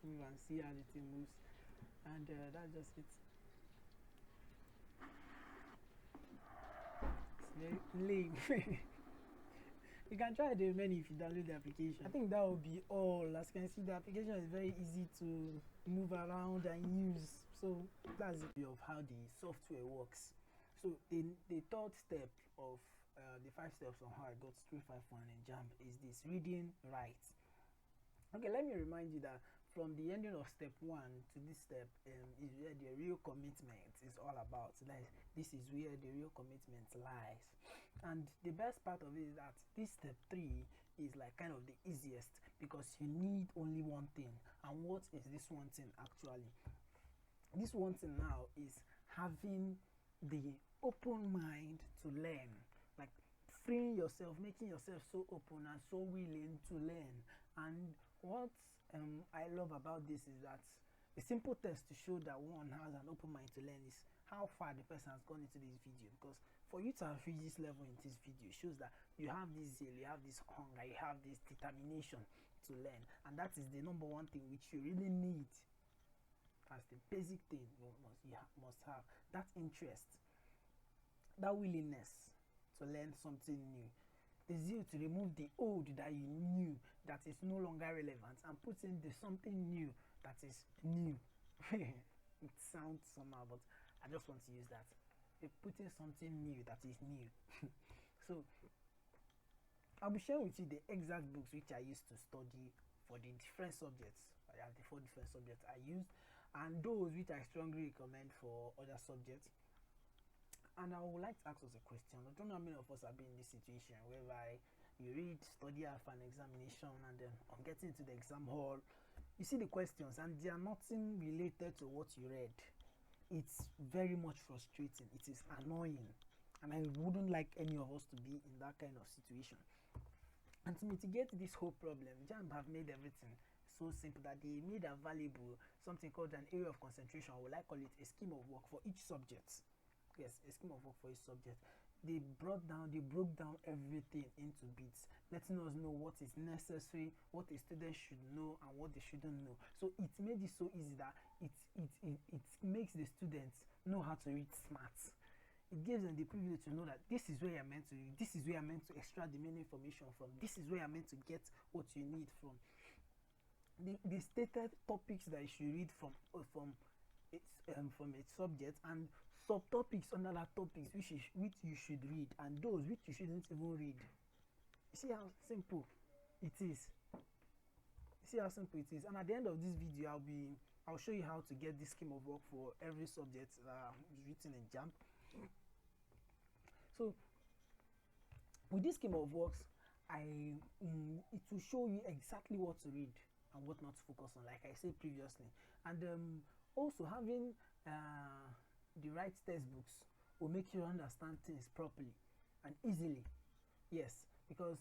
move and see how the thing moves, and that's just it. It's very lame. You can try the menu if you download the application. I think that will be all. As you can see, the application is very easy to move around and use, so that's the view of how the software works. So the third step of the 5 steps on how I got 351 in JAMB is this: reading, write. Okay, let me remind you that from the ending of step 1 to this step is where the real commitment is all about. Like, this is where the real commitment lies. And the best part of it is that this step 3 is like kind of the easiest, because you need only one thing. And what is this one thing actually? This one thing now is having the open mind to learn, like freeing yourself, making yourself so open and so willing to learn. And what I love about this is that a simple test to show that one has an open mind to learn is how far the person has gone into this video. Because for you to have reached this level in this video shows that you have this zeal, you have this hunger, you have this determination to learn, and that is the number one thing which you really need. That's the basic thing you must have, that interest, that willingness to learn something new. the zeal to remove the old that you knew that is no longer relevant and put in the something new that is new. It sounds somehow, but I just want to use that. They put in something new that is new. So I'll be sharing with you the exact books which I used to study for the different subjects. I have the 4 different subjects I used, and those which I strongly recommend for other subjects. And I would like to ask us a question. I don't know how many of us have been in this situation whereby you read, study for an examination, and then on getting to the exam hall, you see the questions and they are nothing related to what you read. It's very much frustrating. It is annoying, and I wouldn't like any of us to be in that kind of situation. And to mitigate this whole problem, JAMB have made everything so simple that they made available something called an area of concentration, or I call it a scheme of work for each subject. Yes, a scheme of work for each subject. They broke down everything into bits, letting us know what is necessary, what a student should know, and what they shouldn't know. So it made it so easy that it makes the students know how to read smart. It gives them the privilege to know that this is where you're meant to read, this is where you're meant to extract the main information from, this is where you're meant to get what you need from. The stated topics that you should read from its subject, and subtopics under that topics which you should read, and those which you shouldn't even read. You see how simple it is. And at the end of this video, I'll show you how to get this scheme of work for every subject written in JAMB. So with this scheme of works, it will show you exactly what to read and what not to focus on, like I said previously. And also having the right textbooks will make you understand things properly and easily. Yes, because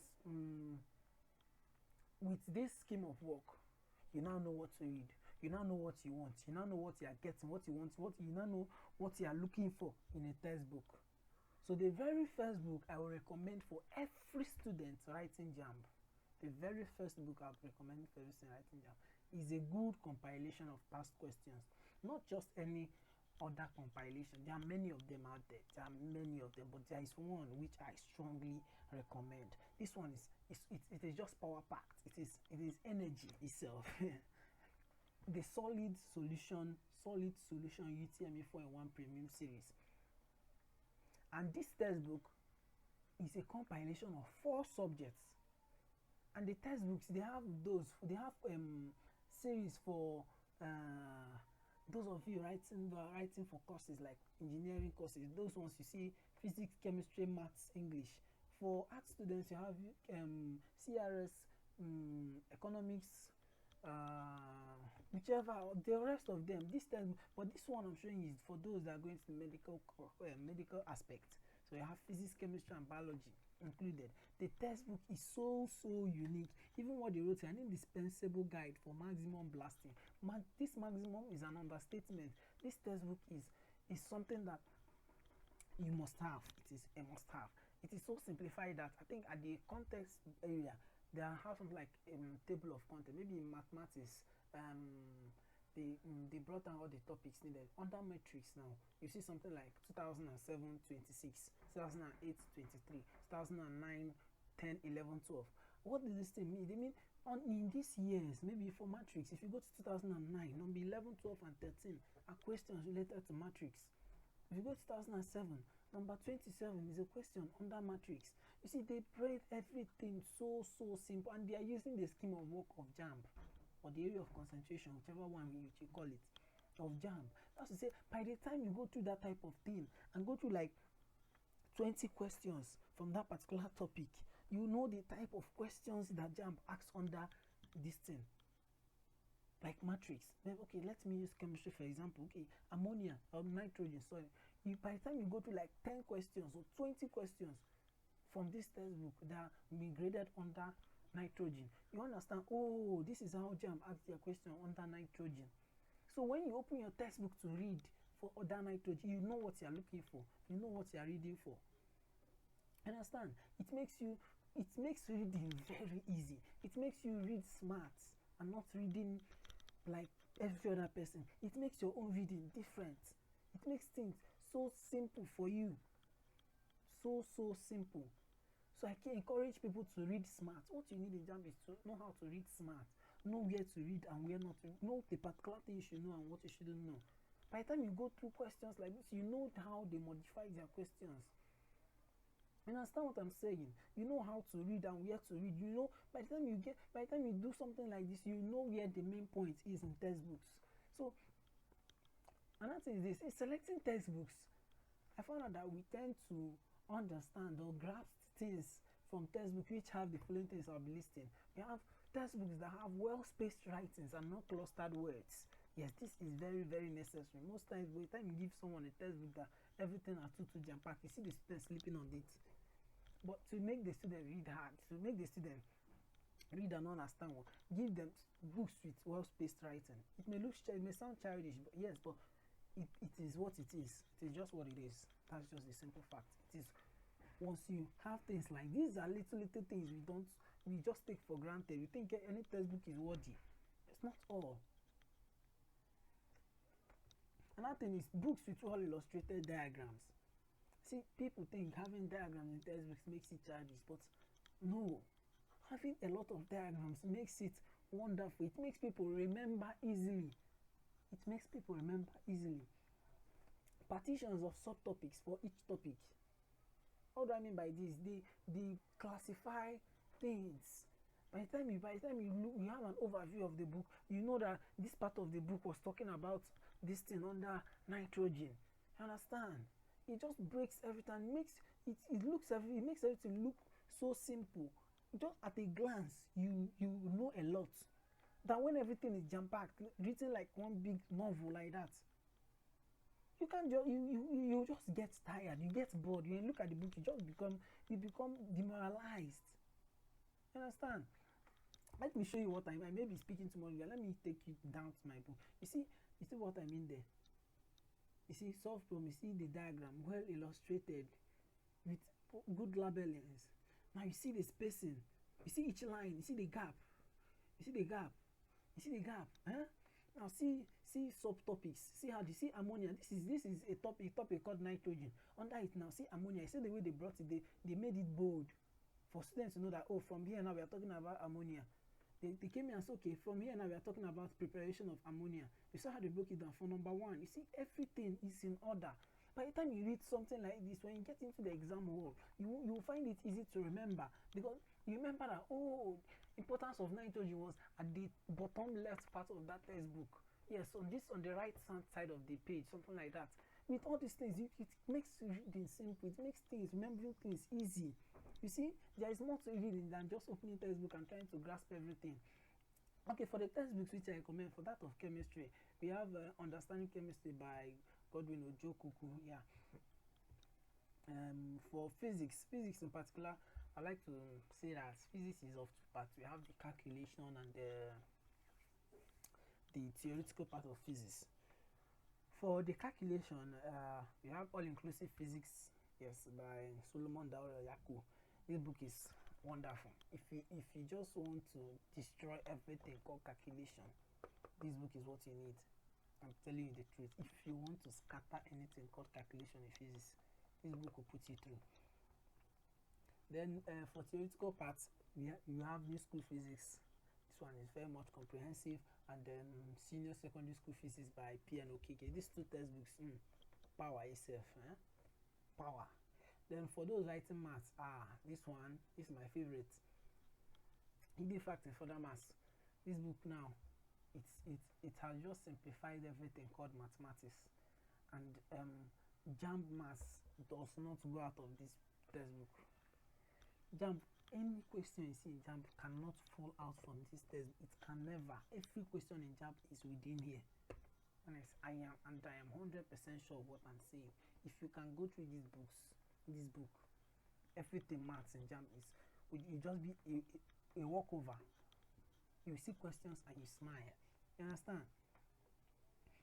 with this scheme of work, you now know what to read, you now know what you want, you now know what you are getting, what you want, you now know what you are looking for in a textbook. So the very first book I will recommend for every student writing JAMB, the very first book I would recommend for every student writing JAMB is a good compilation of past questions. Not just any other compilation. There are many of them out there. But there is one which I strongly recommend. This one it is just power packed. It is energy itself. The solid solution UTME 4-in-1 premium series. And this textbook is a compilation of 4 subjects. And the textbooks, they have series for those of you writing for courses like engineering courses. Those ones you see physics, chemistry, maths, English. For art students, you have CRS, economics, whichever, the rest of them. This textbook, but this one I'm showing you is for those that are going to the medical aspect. So you have physics, chemistry, and biology included. The textbook is so unique. Even what they wrote, an indispensable guide for maximum blasting. This maximum is an understatement. This textbook is something that you must have. It is a must have. It is so simplified that I think at the context area they have something like a table of content. Maybe in mathematics, they brought down all the topics needed. Under metrics now, you see something like 2007 26, 2008 23, 2009 10 11 12. What does this thing mean? They mean in these years, maybe for matrix, if you go to 2009, number 11, 12, and 13 are questions related to matrix. If you go to 2007, number 27 is a question under matrix. You see, they break everything so simple, and they are using the scheme of work of JAMB, or the area of concentration, whichever one you call it, of JAMB. That's to say, by the time you go through that type of thing and go through like 20 questions from that particular topic, you know the type of questions that JAMB asks under this thing. Like matrix. Then, okay, let me use chemistry for example. Okay, ammonia or nitrogen. Sorry. By the time you go to like 10 questions or 20 questions from this textbook that will be graded under nitrogen, you understand, oh, this is how JAMB asks their question under nitrogen. So when you open your textbook to read for other nitrogen, you know what you are looking for, you know what you are reading for. Understand? It makes reading very easy. It makes you read smart and not reading like every other person. It makes your own reading different. It makes things so simple for you. So simple. So I can encourage people to read smart. What you need in JAMB is to know how to read smart, know where to read and where not to, know the particular thing you should know and what you shouldn't know. By the time you go through questions like this, you know how they modify their questions. You understand what I'm saying? You know how to read and where to read. You know, by the time you do something like this, you know where the main point is in textbooks. So another thing is this: in selecting textbooks, I found out that we tend to understand or grasp things from textbooks which have the following things I'll be listing. We have textbooks that have well-spaced writings and not clustered words. Yes, this is very, very necessary. Most times, by the time you give someone a textbook that everything are too jam-packed, you see the student sleeping on it. But to make the student read hard, to make the student read and understand one, give them books with well-spaced writing. It may sound childish, but yes, but it is what it is. It is just what it is. That's just the simple fact. It is. Once you have things like these are little things we just take for granted. We think any textbook is worthy. It's not all. Another thing is books with well illustrated diagrams. See, people think having diagrams in textbooks makes it childish, but no. Having a lot of diagrams makes it wonderful. It makes people remember easily. It makes people remember easily. Partitions of subtopics for each topic. What do I mean by this? They classify things. By the time you look, you have an overview of the book, you know that this part of the book was talking about this thing under nitrogen. You understand? It just breaks everything. It makes everything look so simple. Just at a glance, you know a lot. Than when everything is jam-packed, written like one big novel like that. You can't just you just get tired, you get bored. When you look at the book, you become demoralized. You understand? Let me show you what I may be speaking too much. Let me take you down to my book. You see what I mean there. You see, solve problem. You see the diagram, well illustrated, with good labelings. Now you see the spacing. You see each line. You see the gap. You see the gap. You see the gap. Huh? Now see subtopics. See how you see ammonia. This is a topic called nitrogen. Under it now, see ammonia. You see the way they brought it. They made it bold for students to know that, oh, from here now we are talking about ammonia. They came here and said, okay, from here now we are talking about preparation of ammonia. You saw how they broke it down. For number one, you see everything is in order. By the time you read something like this, when you get into the exam hall, you will find it easy to remember, because you remember that, oh, importance of nitrogen was at the bottom left part of that textbook. Yes, on the right hand side of the page, something like that. With all these things, it makes reading simple. It makes remembering things easy. You see, there is more to reading than just opening textbook and trying to grasp everything. Okay, for the textbooks which I recommend, for that of chemistry, we have Understanding Chemistry by Godwin Ojokuku. Yeah. For physics in particular, I like to say that physics is of two parts. We have the calculation and the theoretical part of physics. For the calculation, we have All-Inclusive Physics, yes, by Solomon Daura Yaku. This book is wonderful. If you just want to destroy everything called calculation, this book is what you need. I'm telling you the truth. If you want to scatter anything called calculation in physics, this book will put you through. Then for theoretical parts, you have New School Physics. This one is very much comprehensive. And then Senior Secondary School Physics by P.N. Okeke. These two textbooks, power itself. Power. Then for those writing maths, this one is my favorite. Hidden Facts in Further Maths. This book now, it has just simplified everything called mathematics. And JAMB Maths does not go out of this textbook. JAMB, any question you see in JAMB cannot fall out from this textbook. It can never. Every question in JAMB is within here. And I am 100% sure of what I'm saying. If you can go through this book, everything maths in JAMB will just be a walkover. You see questions and you smile. You understand?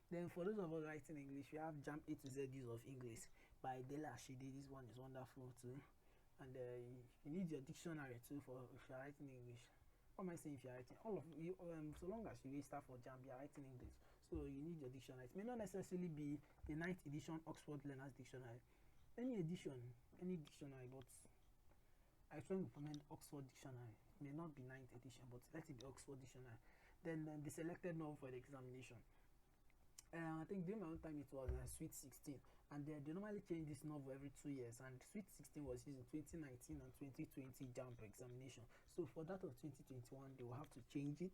Then for those of us writing English, we have JAMB A to Z Use of English by Dela Ashide. This one is wonderful too. And you need your dictionary too for if you're writing English. What am I saying? If you're writing, all of you, so long as you register for JAMB, you're writing English. So you need your dictionary. It may not necessarily be the 9th edition Oxford Learners Dictionary. Any edition, any dictionary, but I strongly recommend Oxford Dictionary. It may not be 9th edition, but let it be Oxford Dictionary. Then the selected novel for the examination. I think during my own time it was Sweet 16, and they normally change this novel every 2 years. And Sweet 16 was used in 2019 and 2020 JAMB examination. So for that of 2021, they will have to change it.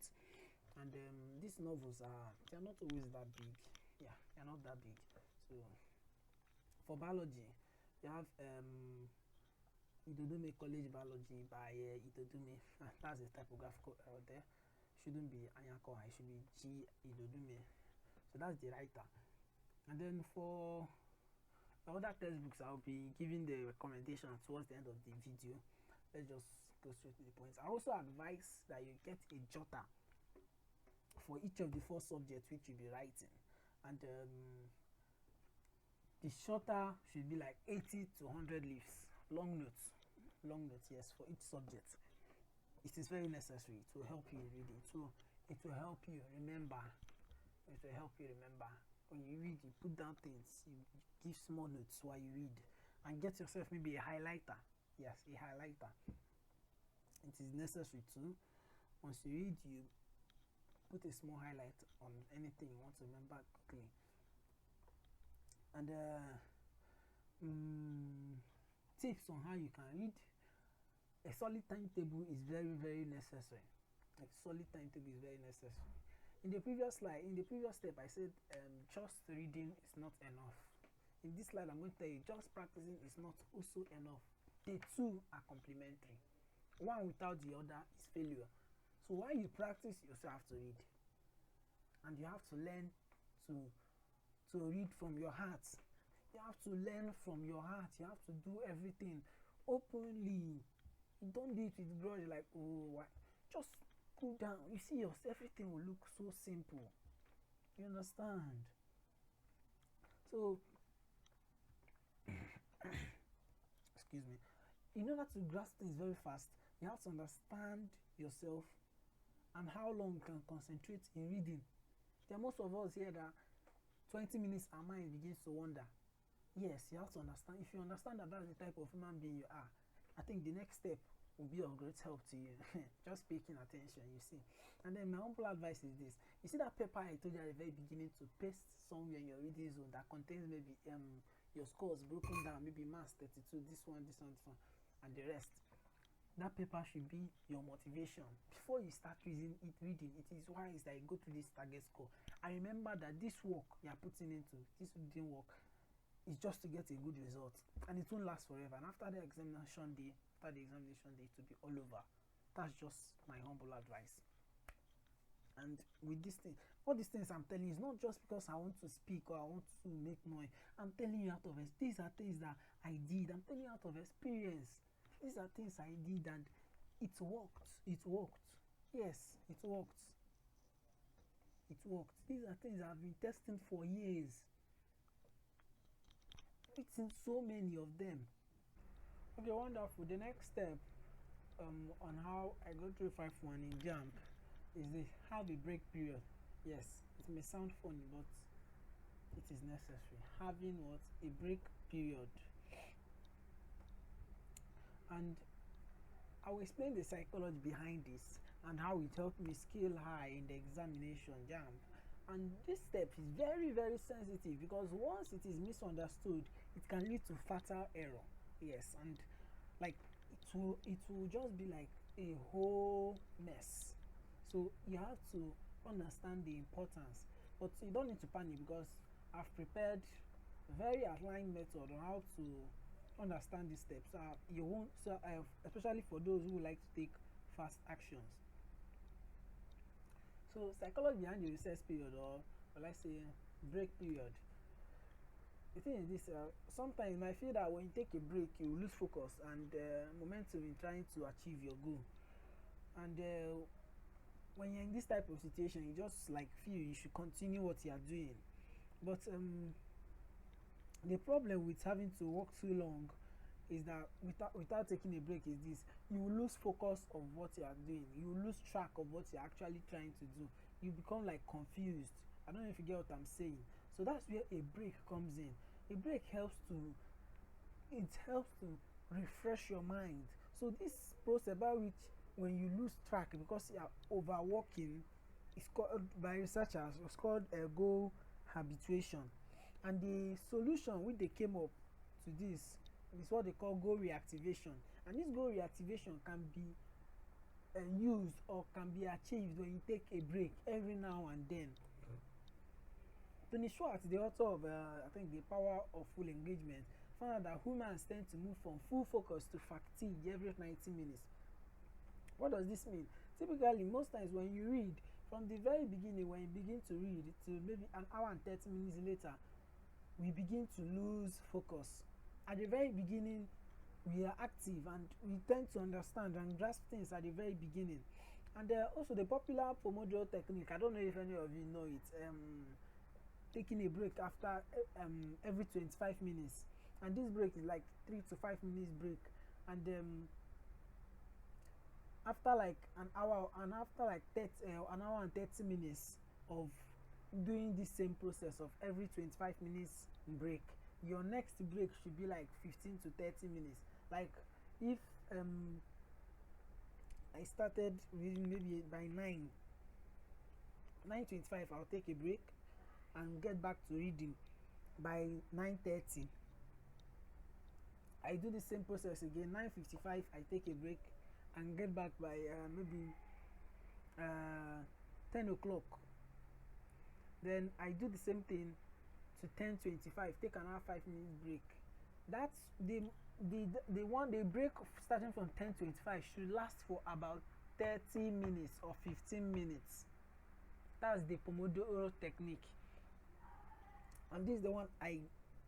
And these novels they're not always that big. Yeah, they're not that big. So for biology, you have Idodume College Biology by Idodume. That's the typographical error there. Shouldn't be Anyako, it should be G Idodume. So that's the writer. And then for other textbooks, I'll be giving the recommendation towards the end of the video. Let's just go straight to the points. I also advise that you get a jotter for each of the 4 subjects which you'll be writing. And the shorter should be like 80 to 100 leaves. Long notes, yes, for each subject. It is very necessary to help you in reading. So it will help you remember. It will help you remember. When you read, you put down things, you give small notes while you read, and get yourself maybe a highlighter. Yes, a highlighter. It is necessary too. Once you read, you put a small highlight on anything you want to remember quickly. And tips on how you can read. A solid timetable is very, very necessary. A solid timetable is very necessary. In the previous slide, in the previous step, I said just reading is not enough. In this slide, I'm going to tell you just practicing is not also enough. The two are complementary. One without the other is failure. So while you practice, you also have to read. And you have to learn to read from your heart. You have to learn from your heart. You have to do everything openly. You don't do it with grudge like, oh, what? Just cool down. You see yourself, everything will look so simple. You understand? So, excuse me. In order to grasp things very fast, you have to understand yourself and how long you can concentrate in reading. There are most of us here that 20 minutes our mind begins to wander. Yes, you have to understand. If you understand that that's the type of human being you are, I think the next step will be of great help to you. Just paying attention, you see. And then my humble advice is this. You see that paper I told you at the very beginning to paste somewhere in your reading zone that contains maybe your scores broken down, maybe maths 32, this one, and the rest. That paper should be your motivation. Before you start reading, it is wise that you go to this target score. I remember that this work you are putting into, this reading work, is just to get a good result. And it won't last forever. And after the examination day, it will be all over. That's just my humble advice. And with this thing, all these things I'm telling you is not just because I want to speak or I want to make noise. I'm telling you out of experience. These are things that I did. I'm telling you out of experience. These are things I did and it worked. It worked. Yes, it worked. It worked. These are things I've been testing for years. It's in so many of them. Okay, wonderful. The next step on how I go through 5-1 in JAMB is this: have a break period. Yes, it may sound funny, but it is necessary. Having what? A break period. And I will explain the psychology behind this and how it helped me scale high in the examination JAMB. And this step is very, very sensitive because once it is misunderstood, it can lead to fatal error. Yes, and like it will just be like a whole mess. So you have to understand the importance, but you don't need to panic because I've prepared a very outlined method on how to understand these steps. You won't, especially for those who like to take fast actions. So psychology behind the recess period, or let's say break period. The thing is this: sometimes you might feel that when you take a break, you lose focus and momentum in trying to achieve your goal. And when you're in this type of situation, you just like feel you should continue what you are doing. But the problem with having to work too long is that without taking a break is this: you will lose focus of what you are doing. You will lose track of what you're actually trying to do. You become like confused. I don't know if you get what I'm saying. So that's where a break comes in. A break helps to refresh your mind So this process by which when you lose track because you are overworking is called by researchers, it's called goal habituation. And the solution which they came up to this is what they call goal reactivation. And this goal reactivation can be used or can be achieved when you take a break every now and then. Tony Schwartz, the author of I think The Power of Full Engagement, found out that humans tend to move from full focus to fatigue every 90 minutes. What does this mean? Typically, most times when you read, from the very beginning, when you begin to read to maybe an hour and 30 minutes later, we begin to lose focus. At the very beginning, we are active and we tend to understand and grasp things at the very beginning. And also the popular Pomodoro technique, I don't know if any of you know it, taking a break after every 25 minutes. And this break is like 3 to 5 minutes break. And after like an hour and after like an hour and 30 minutes of doing this same process of every 25 minutes break, your next break should be like 15 to 30 minutes. Like if I started reading maybe by 9:25, I'll take a break and get back to reading by 9:30. I do the same process again. 9:55, I take a break and get back by maybe 10 o'clock. Then I do the same thing to 10:25, take another 5 minutes break. That's the one, the break starting from 10:25 should last for about 30 minutes or 15 minutes. That's the Pomodoro technique. And this is the one I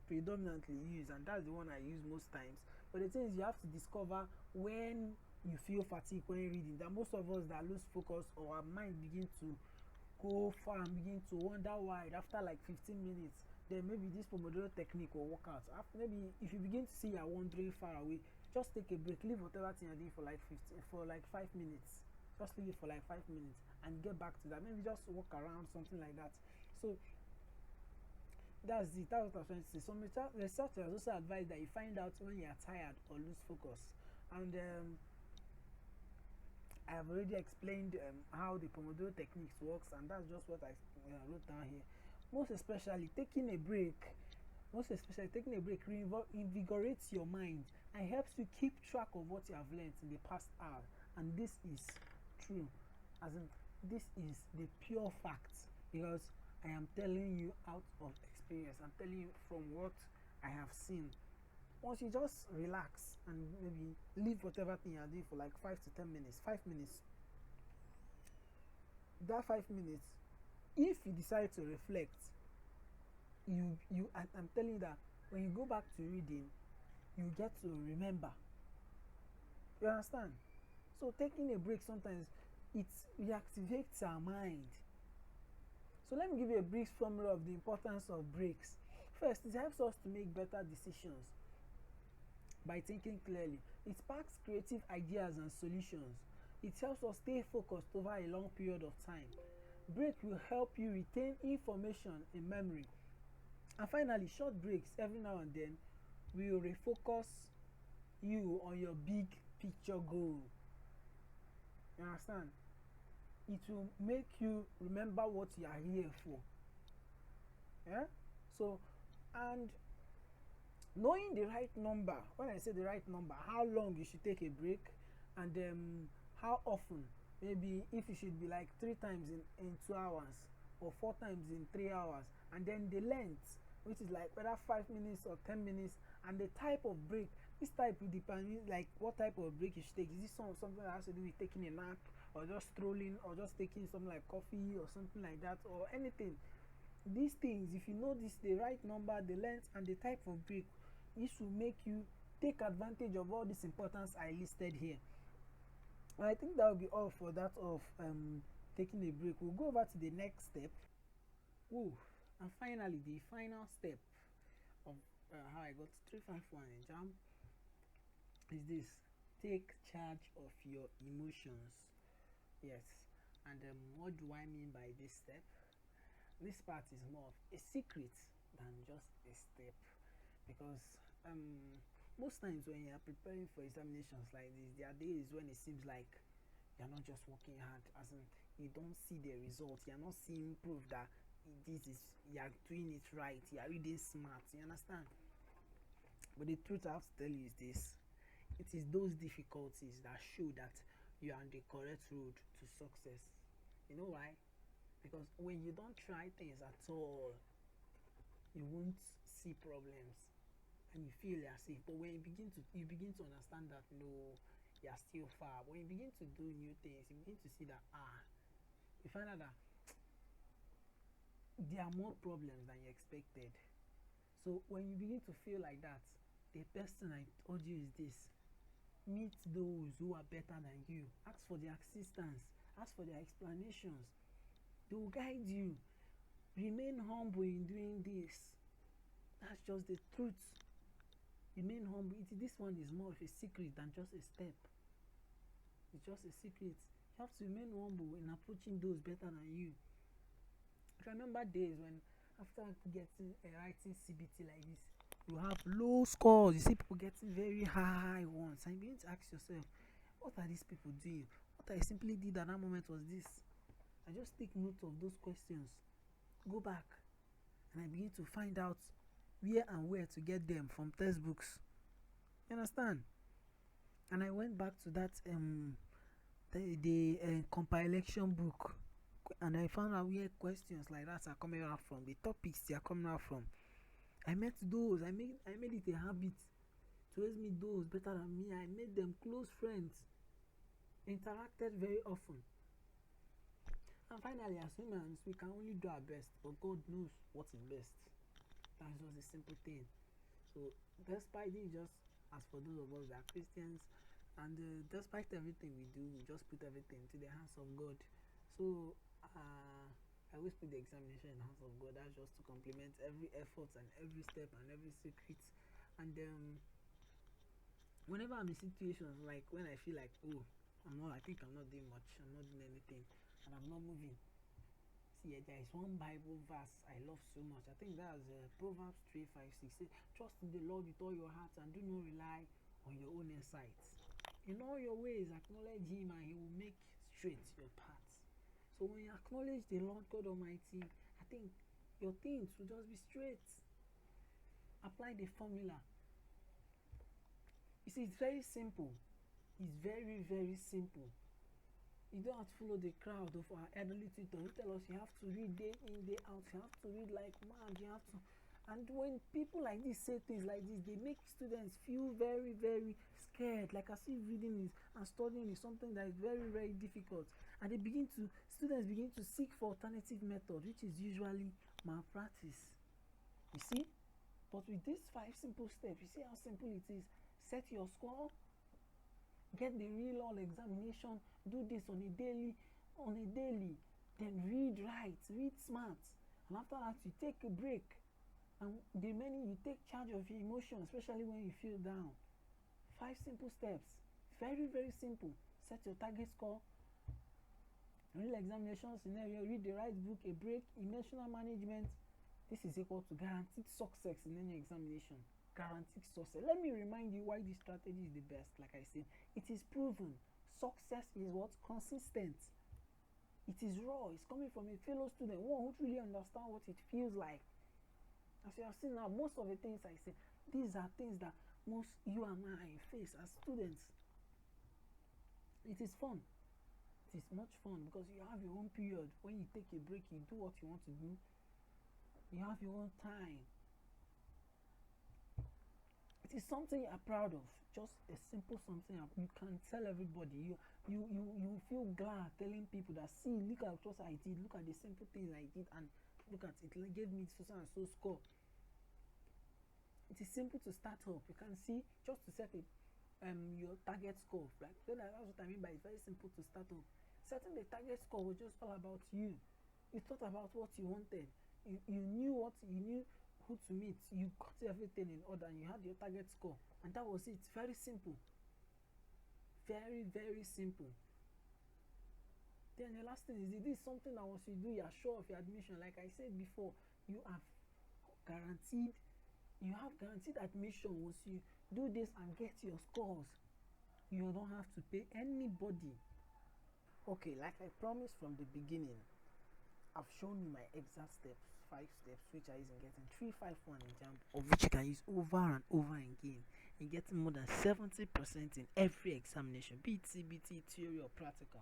predominantly use, and that's the one I use most times. But the thing is, you have to discover when you feel fatigue when reading. That most of us that lose focus or our mind begin to go far and begin to wonder wide after like 15 minutes, then maybe this Pomodoro technique will work out. After, maybe if you begin to see you're wandering far away, just take a break, leave whatever thing you're doing for like 5 minutes. Just leave it for like 5 minutes and get back to that. Maybe just walk around, something like that. So that's it. That's what I was trying to say. Some researchers also advise that you find out when you are tired or lose focus. And I have already explained how the Pomodoro techniques works, and that's just what I wrote down here. Most especially taking a break invigorates your mind and helps you keep track of what you have learned in the past hour. And this is true, as in this is the pure fact, because I am telling you out of experience. I'm telling you from what I have seen. Once you just relax and maybe leave whatever thing you're doing for like 5 to 10 minutes, 5 minutes, that 5 minutes, if you decide to reflect, I'm telling you that when you go back to reading, you get to remember. You understand? So taking a break sometimes it reactivates our mind. So let me give you a brief summary of the importance of breaks. First, it helps us to make better decisions by thinking clearly. It sparks creative ideas and solutions. It helps us stay focused over a long period of time. Break will help you retain information in memory. And finally, short breaks every now and then will refocus you on your big picture goal. You understand? It will make you remember what you are here for. Yeah? So, and knowing the right number, when I say the right number, how long you should take a break, and how often, maybe if you should be like 3 times in 2 hours or 4 times in 3 hours, and then the length, which is like whether 5 minutes or 10 minutes, and the type of break. This type will depend like what type of break you should take. Is this something that has to do with taking a nap, or just strolling, or just taking something like coffee or something like that, or anything? These things, if you know this, the right number, the length, and the type of break, this will make you take advantage of all this importance I listed here. And I think that will be all for that of taking a break. We'll go over to the next step. Ooh, and finally, the final step of how I got 351 in JAMB is this: take charge of your emotions. Yes. And what do I mean by this step? This part is more of a secret than just a step, because most times when you are preparing for examinations like this, there are days when it seems like you're not just working hard, as in you don't see the results, you're not seeing proof that this is, you're doing it right, you're reading smart, you understand? But the truth I have to tell you is this: it is those difficulties that show that you are on the correct road to success. You know why? Because when you don't try things at all, you won't see problems and you feel you're safe. But when you begin to understand that no, you're still far. When you begin to do new things, you begin to see that you find out that there are more problems than you expected. So when you begin to feel like that, the best thing I told you is this: meet those who are better than you. Ask for their assistance, ask for their explanations. They will guide you. Remain humble in doing this. That's just the truth. Remain humble. This one is more of a secret than just a step. It's just a secret. You have to remain humble in approaching those better than you. I remember days when, after getting a writing CBT like this, you have low scores. You see people getting very high ones, and you begin to ask yourself, what are these people doing? What I simply did at that moment was this. I just take note of those questions, go back, and I begin to find out where to get them from textbooks. You understand? And I went back to that the compilation book, and I found out where questions like that are coming out from, the topics they are coming out from. I met those. I made it a habit to always meet those better than me. I made them close friends, interacted very often. And finally, as humans, we can only do our best, but God knows what is best. That's just a simple thing. So despite it, just as for those of us that are Christians, and despite everything we do, we just put everything into the hands of God. So I always put the examination in the hands of God. That's just to complement every effort and every step and every secret. And whenever I'm in situations like when I feel like, oh, I think I'm not doing much, I'm not doing anything, and I'm not moving. See, there is one Bible verse I love so much. I think that's Proverbs 3:5-6. Say, trust in the Lord with all your heart and do not rely on your own insights. In all your ways, acknowledge Him, and He will make straight your paths. So when you acknowledge the Lord God Almighty, I think your things will just be straight. Apply the formula. You see, it's very simple. It's very, very simple. You don't have to follow the crowd of our elderly tutors who tell us you have to read day in, day out, you have to read like mad, you have to. And when people like this say things like this, they make students feel very, very scared, like as if reading is and studying is something that is very, very difficult. And students begin to seek for alternative methods, which is usually malpractice. You see? But with these 5 simple steps, you see how simple it is. Set your score, get the real all examination, do this on a daily, then read right, read smart, and after that you take a break, and the remaining you take charge of your emotions, especially when you feel down. 5 simple steps, very, very simple. Set your target score, real examination scenario, read the right book, a break, emotional management. This is equal to guaranteed success in any examination. Guaranteed success. Let me remind you why this strategy is the best. Like I said, it is proven. Success is what? Consistent. It is raw. It's coming from a fellow student, one who truly understands what it feels like. As you have seen now, most of the things I say, these are things that most you and I face as students. It is fun. It is much fun because you have your own period. When you take a break, you do what you want to do. You have your own time. It is something you are proud of. Just a simple something you can tell everybody. You feel glad telling people that, see, look at what I did, look at the simple things I did, and look at it, it gave me so and so score. It is simple to start up. You can see, just to set your target score. Like, so that's what I mean by it's very simple to start up. Setting the target score was just all about you. You thought about what you wanted. You knew who to meet. You got everything in order and you had your target score, and that was it. Very simple. Very, very simple. Then the last thing is, this is something that once you do, you are sure of your admission. Like I said before, you have guaranteed You have guaranteed admission once you do this and get your scores. You don't have to pay anybody. Okay, like I promised from the beginning, I've shown you my exact steps, 5 steps, which are using getting 351 in JAMB, of which you can use over and over again in getting more than 70% in every examination, be it CBT, theory, or practical.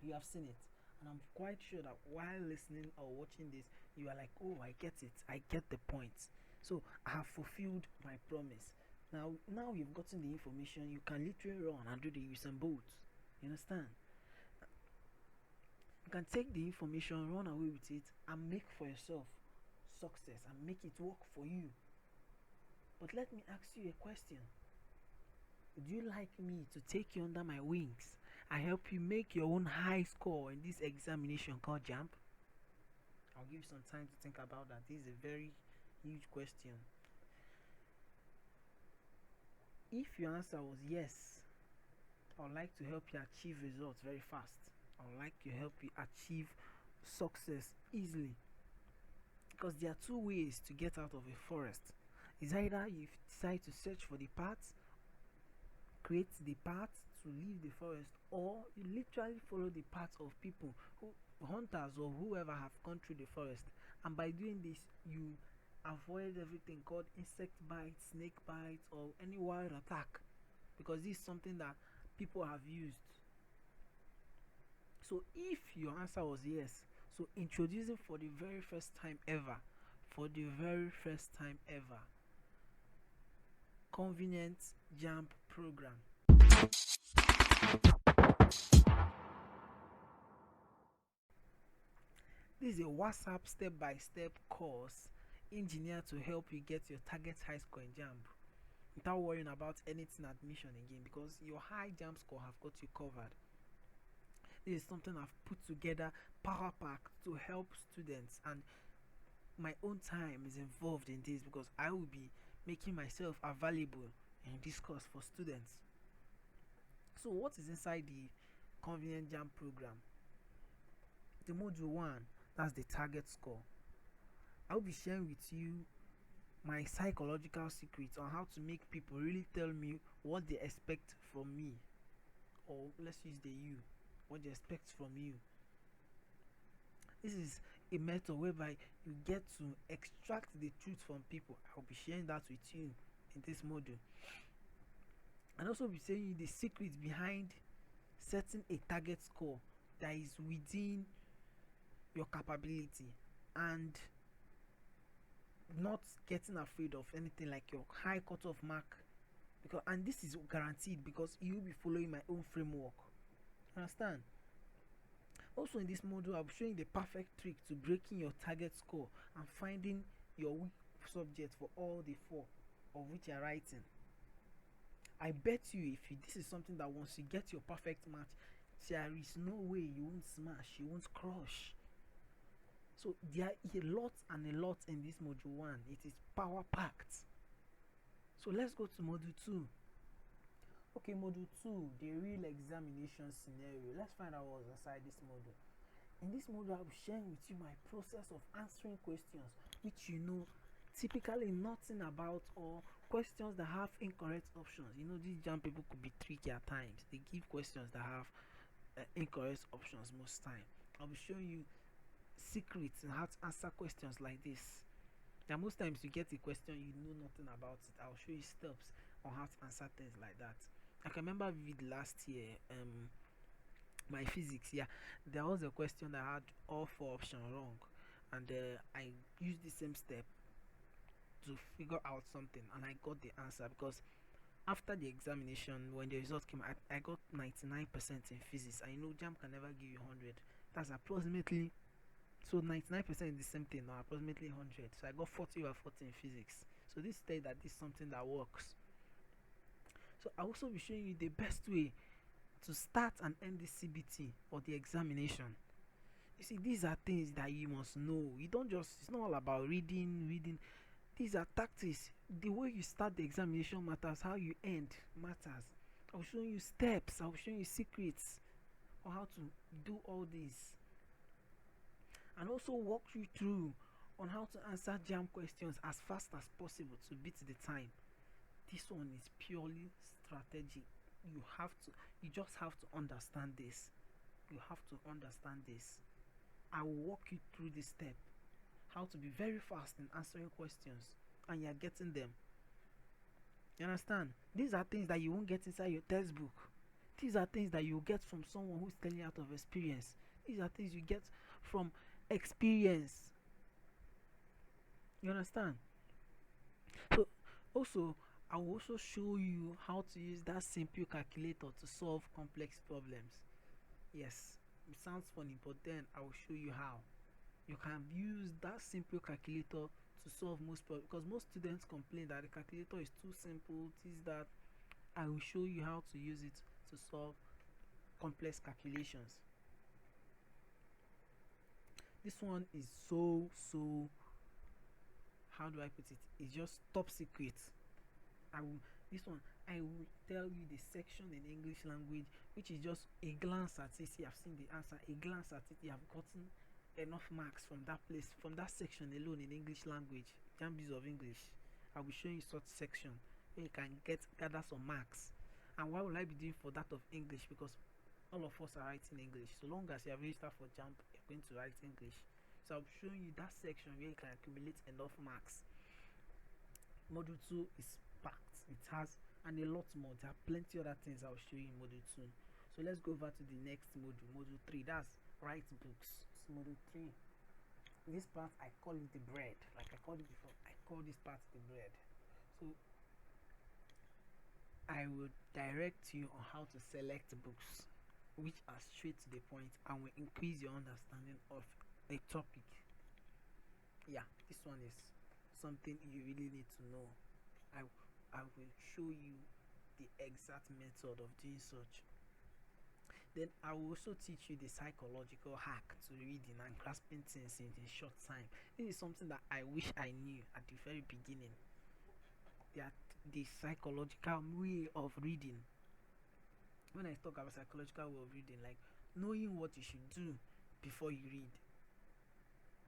You have seen it, and I'm quite sure that while listening or watching this, you are like, oh, I get it, I get the point. So I have fulfilled my promise. Now you've gotten the information, you can literally run and do the Usain Bolt. You understand? You can take the information, run away with it, and make for yourself success and make it work for you. But let me ask you a question. Would you like me to take you under my wings and help you make your own high score in this examination called JAMB? I'll give you some time to think about that. This is a very huge question. If your answer was yes, I would like to help you achieve results very fast. I would like to help you achieve success easily. Because there are 2 ways to get out of a forest. It's either you decide to search for the path, create the path to leave the forest, or you literally follow the path of people, hunters or whoever have gone through the forest, and by doing this you avoid everything called insect bites, snake bites, or any wild attack, because this is something that people have used. So if your answer was yes, so introducing for the very first time ever, convenient JAMB program. This is a WhatsApp step-by-step course engineered to help you get your target high score in JAMB without worrying about anything admission again, because your high JAMB score have got you covered. This is something I've put together, power pack, to help students, and my own time is involved in this because I will be making myself available in this course for students. So what is inside the convenient JAMB program? The module 1, that's the target score. I'll be sharing with you my psychological secrets on how to make people really tell me what they expect from me, or let's use the you, what they expect from you. This is a method whereby you get to extract the truth from people. I'll be sharing that with you in this module, and also be saying you the secrets behind setting a target score that is within your capability, and not getting afraid of anything like your high cutoff mark, because, and this is guaranteed because you'll be following my own framework. Understand? Also in this module, I'll be showing the perfect trick to breaking your target score and finding your weak subject for all the 4 of which you are writing. I bet you this is something that once you get your perfect match, there is no way you won't smash, you won't crush. So there is a lot in this module 1. It is power packed. So let's go to module 2. Okay, module 2, the real examination scenario. Let's find out what's inside this module. In this module, I'll be sharing with you my process of answering questions which you know typically nothing about, or questions that have incorrect options. These JAMB people could be tricky at times. They give questions that have incorrect options most time. I'll be showing you secrets in how to answer questions like this. Now most times you get a question, you know nothing about it. I'll show you steps on how to answer things like that. I can remember vivid last year, my physics, there was a question that had all 4 options wrong, and I used the same step to figure out something, and I got the answer, because after the examination, when the result came, I got 99% in physics. I know JAMB can never give you 100. That's approximately, so 99% is the same thing, now approximately 100. So I got 40 over 40 in physics. So this says that this is something that works. So I'll also be showing you the best way to start and end the CBT or the examination. You see, these are things that you must know. You don't just, it's not all about reading. These are tactics. The way you start the examination matters, how you end matters. I'll show you steps, I'll show you secrets on how to do all this, and also walk you through on how to answer JAMB questions as fast as possible to beat the time. This one is purely strategic. You just have to understand this. You have to understand this. I will walk you through this step, how to be very fast in answering questions, and you're getting them. You understand? These are things that you won't get inside your textbook. These are things that you get from someone who's telling you out of experience. These are things you get from experience. You understand? So also, I will also show you how to use that simple calculator to solve complex problems. Yes, it sounds funny, but then I will show you how. You can use that simple calculator to solve most problems, because most students complain that the calculator is too simple, this, that. I will show you how to use it to solve complex calculations. This one is so, how do I put it? It's just top secret. I will tell you the section in English language, which is just a glance at it. You have seen the answer, a glance at it, you have gotten enough marks from that place, from that section alone in English language. JAMB of English. I will show you such section where you can gather some marks. And why will I be doing for that of English? Because all of us are writing English. So long as you have registered for JAMB, you're going to write English. So I'll show you that section where you can accumulate enough marks. Module 2 is packed. It has and a lot more. There are plenty other things I'll show you in module 2. So let's go over to the next module 3. That's write books. It's module 3. This part I call it the bread. Like I called it before, I call this part the bread. So I will direct you on how to select books which are straight to the point and will increase your understanding of a topic. Yeah, this one is something you really need to know. I will show you the exact method of doing such. Then I will also teach you the psychological hack to reading and grasping things in a short time. This is something that I wish I knew at the very beginning. That the psychological way of reading. When I talk about psychological way of reading, like knowing what you should do before you read.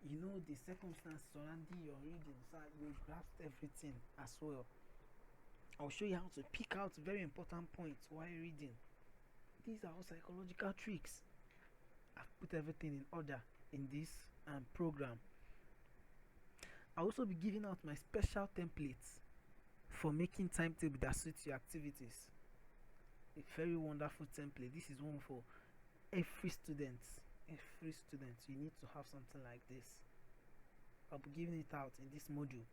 You know the circumstances surrounding your reading, so you grasp everything as well. I'll show you how to pick out very important points while reading. These are all psychological tricks. I've put everything in order in this program. I'll also be giving out my special templates for making timetable that suits your activities. A very wonderful template. This is one for every student. Every student, you need to have something like this. I'll be giving it out in this module.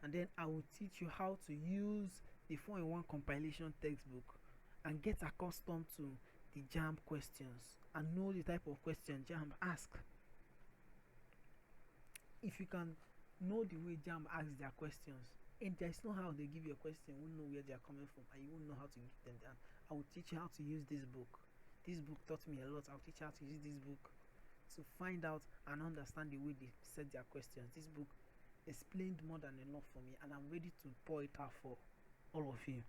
And then I will teach you how to use the 4-in-1 compilation textbook and get accustomed to the JAMB questions and know the type of question JAMB ask. If you can know the way JAMB asks their questions, and there's no how they give you a question, you won't know where they are coming from, and you won't know how to give them down. I will teach you how to use this book. This book taught me a lot. I'll teach you how to use this book to find out and understand the way they set their questions. This book explained more than enough for me, and I'm ready to pour it out for all of you.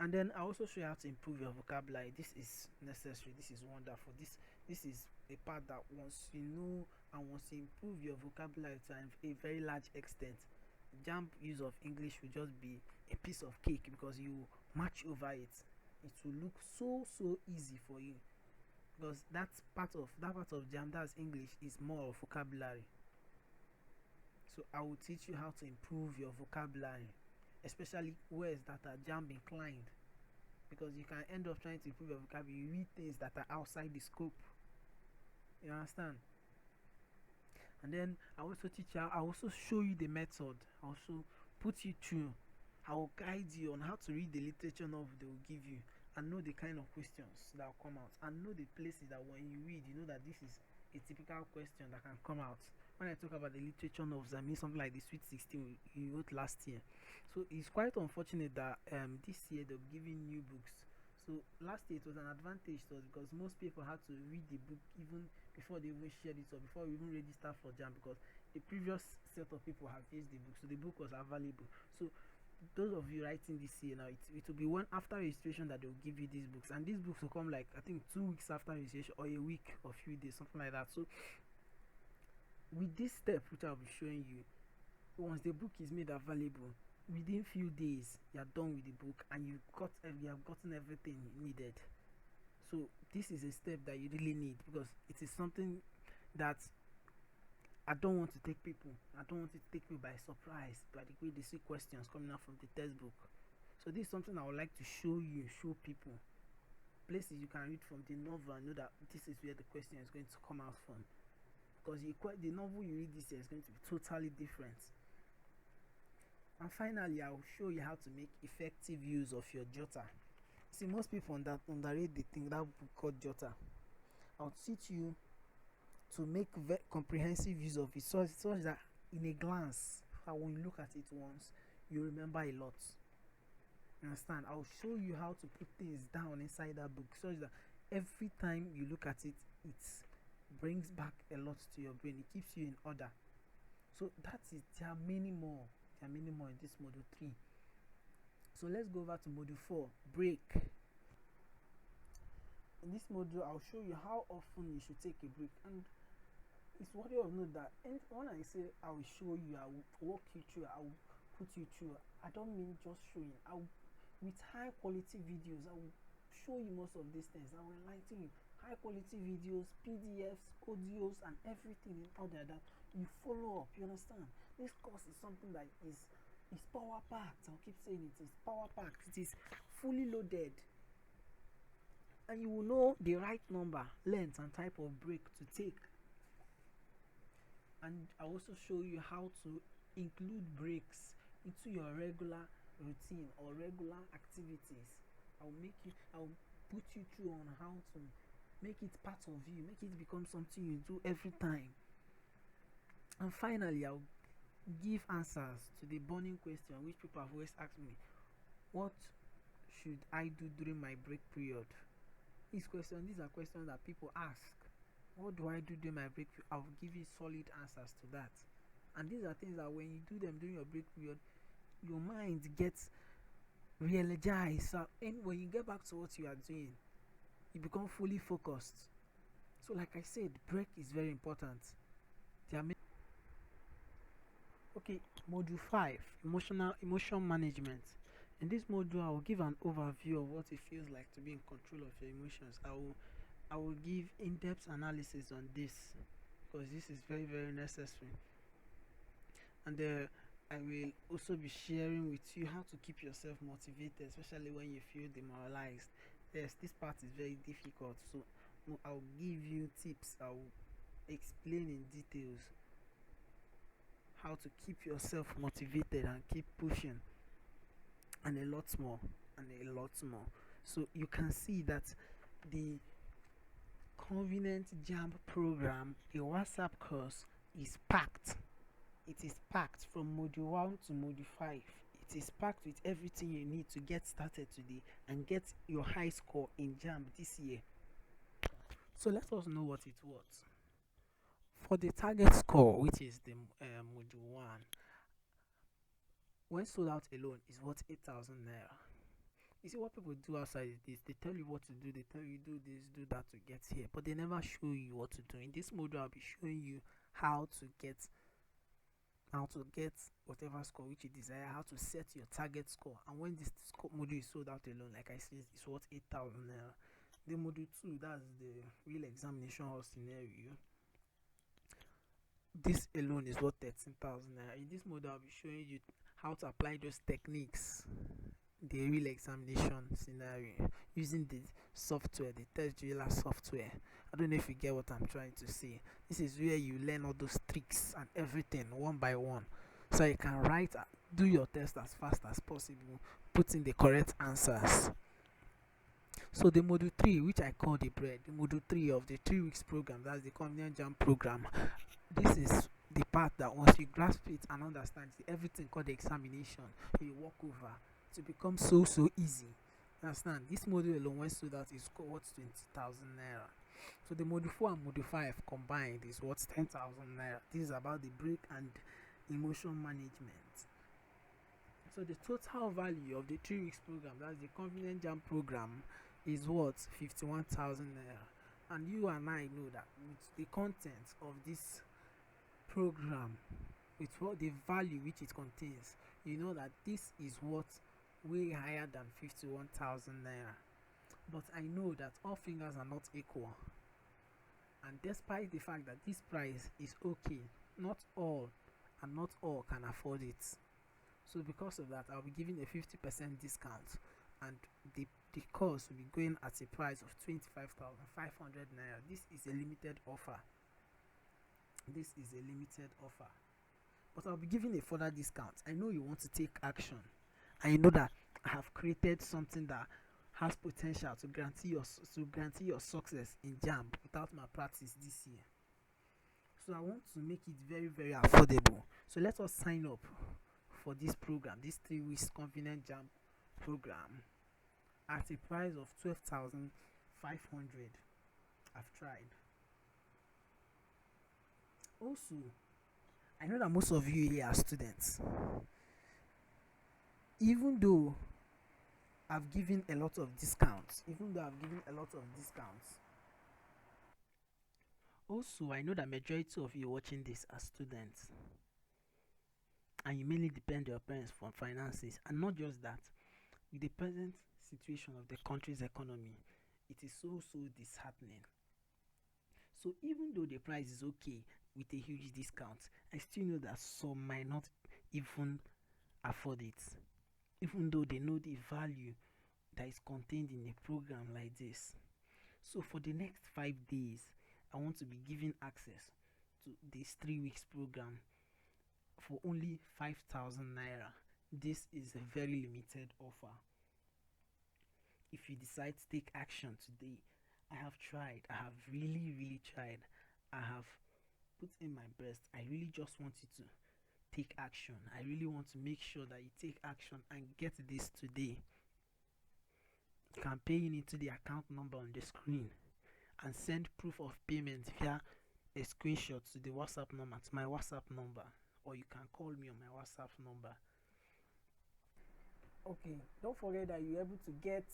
And then I also show you how to improve your vocabulary. This is necessary. This is wonderful. This is a part that once you know and once you improve your vocabulary to a very large extent, JAMB use of English will just be a piece of cake because you march over it. It will look so easy for you because that part of JAMB, that's English, is more of vocabulary. So I will teach you how to improve your vocabulary, especially words that are JAMB inclined, because you can end up trying to improve your vocabulary. You read things that are outside the scope. You understand? And then I also teach you. I also show you the method. I also put you through. I will guide you on how to read the literature novel they will give you and know the kind of questions that will come out and know the places that when you read, you know that this is a typical question that can come out. When I talk about the literature novels, I mean something like the Sweet 16 you wrote last year. So it's quite unfortunate that this year they're giving new books. So last year it was an advantage to us because most people had to read the book even before they even shared it or before we even register for JAMB, because the previous set of people have used the book, so the book was available. So those of you writing this year now, it will be one after registration that they will give you these books, and these books will come like I think 2 weeks after registration or a week or few days, something like that. So with this step which I'll be showing you, once the book is made available, within few days you're done with the book and you have gotten everything needed. So this is a step that you really need, because it is something that I don't want to take people by surprise by the way they see questions coming out from the textbook. So this is something I would like to show people. Places you can read from the novel and know that this is where the question is going to come out from. Because the novel you read this year is going to be totally different. And finally, I will show you how to make effective use of your jotter. See, most people underrate the thing, that book called jotter. I'll teach you to make comprehensive use of it, such that in a glance, when you look at it once, you remember a lot. You understand? I'll show you how to put things down inside that book, such that every time you look at it, it brings back a lot to your brain. It keeps you in order. So that's it. There are many more in this module 3. So let's go over to module 4, break. In this module, I'll show you how often you should take a break. And it's worthy of note that when I say I will show you, I will walk you through, I will put you through, I don't mean just showing. With high quality videos, I will show you most of these things. I will enlighten you. High quality videos, PDFs, audios, and everything in order that you follow up. You understand? This course is something that is power packed. I'll keep saying it is power packed. It is fully loaded, and you will know the right number, length, and type of break to take. And I also show you how to include breaks into your regular routine or regular activities. I'll put you through on how to make it part of you, make it become something you do every time. And finally, I'll give answers to the burning question which people have always asked me: what should I do during my break period? These are questions that people ask. What do I do during my break period? I'll give you solid answers to that. And these are things that when you do them during your break period, your mind gets re-energized. So when you get back to what you are doing, you become fully focused. So like I said, break is very important. Okay, module 5, emotion management. In this module, I will give an overview of what it feels like to be in control of your emotions. I will give in-depth analysis on this, because this is very, very necessary. And I will also be sharing with you how to keep yourself motivated, especially when you feel demoralized. Yes, this part is very difficult, so I'll give you tips. I'll explain in details how to keep yourself motivated and keep pushing, and a lot more. So you can see that the convenient JAMB program, a WhatsApp course, is packed. It is packed from module 1 to module 5. It is packed with everything you need to get started today and get your high score in JAMB this year. So let us know what it was. For the target score, which is the module 1, when sold out alone, is worth 8,000 naira. You see, what people do outside is this: they tell you what to do, they tell you do this, do that to get here, but they never show you what to do. In this module, I'll be showing you how to get whatever score which you desire, how to set your target score. And when this module is sold out alone, like I said, it's worth 8,000 naira. The module 2, that's the real examination hall scenario, this alone is worth 13,000 naira. In this module, I'll be showing you how to apply those techniques, the real examination scenario, using the software, the test driller software. I don't know if you get what I'm trying to say. This is where you learn all those tricks and everything one by one, so you can do your test as fast as possible, put in the correct answers. So the module 3, which I call the module 3 of the 3 weeks program, that's the convenient JAMB program. This is the part that once you grasp it and understand everything called the examination, you walk over to become so easy. Understand? This module alone, when sold out, is worth 20,000 naira. So the module 4 and module 5 combined is worth 10,000 naira. This is about the break and emotion management. So the total value of the 3 weeks program, that's the convenient JAMB program, is worth 51,000 naira. And you and I know that with the content of this program with what the value which it contains, you know that this is what way higher than 51,000 naira. But I know that all fingers are not equal, and despite the fact that this price is okay, not all can afford it. So because of that, I'll be giving a 50% discount, and the course will be going at a price of 25,500 naira. This is a limited offer. But I'll be giving a further discount. I know you want to take action, and you know that I have created something that has potential to guarantee your success in JAMB without malpractice this year. So I want to make it very, very affordable. So let us sign up for this program, this 3 weeks convenient JAMB program, at a price of 12,500. I've tried. Also, I know that most of you here are students. Even though I've given a lot of discounts, also I know that majority of you watching this are students, and you mainly depend on your parents for finances. And not just that, with the present situation of the country's economy, it is so disheartening. So even though the price is okay with a huge discount, I still know that some might not even afford it, even though they know the value that is contained in a program like this. So for the next 5 days, I want to be giving access to this 3 weeks program for only 5,000 naira. This is a very limited offer. If you decide to take action today, I have really tried. I have put in my best. I really just want you to take action. I really want to make sure that you take action and get this today. You can pay in into the account number on the screen and send proof of payment via a screenshot to the WhatsApp number, to my WhatsApp number, or you can call me on my WhatsApp number. Okay, don't forget that you're able to get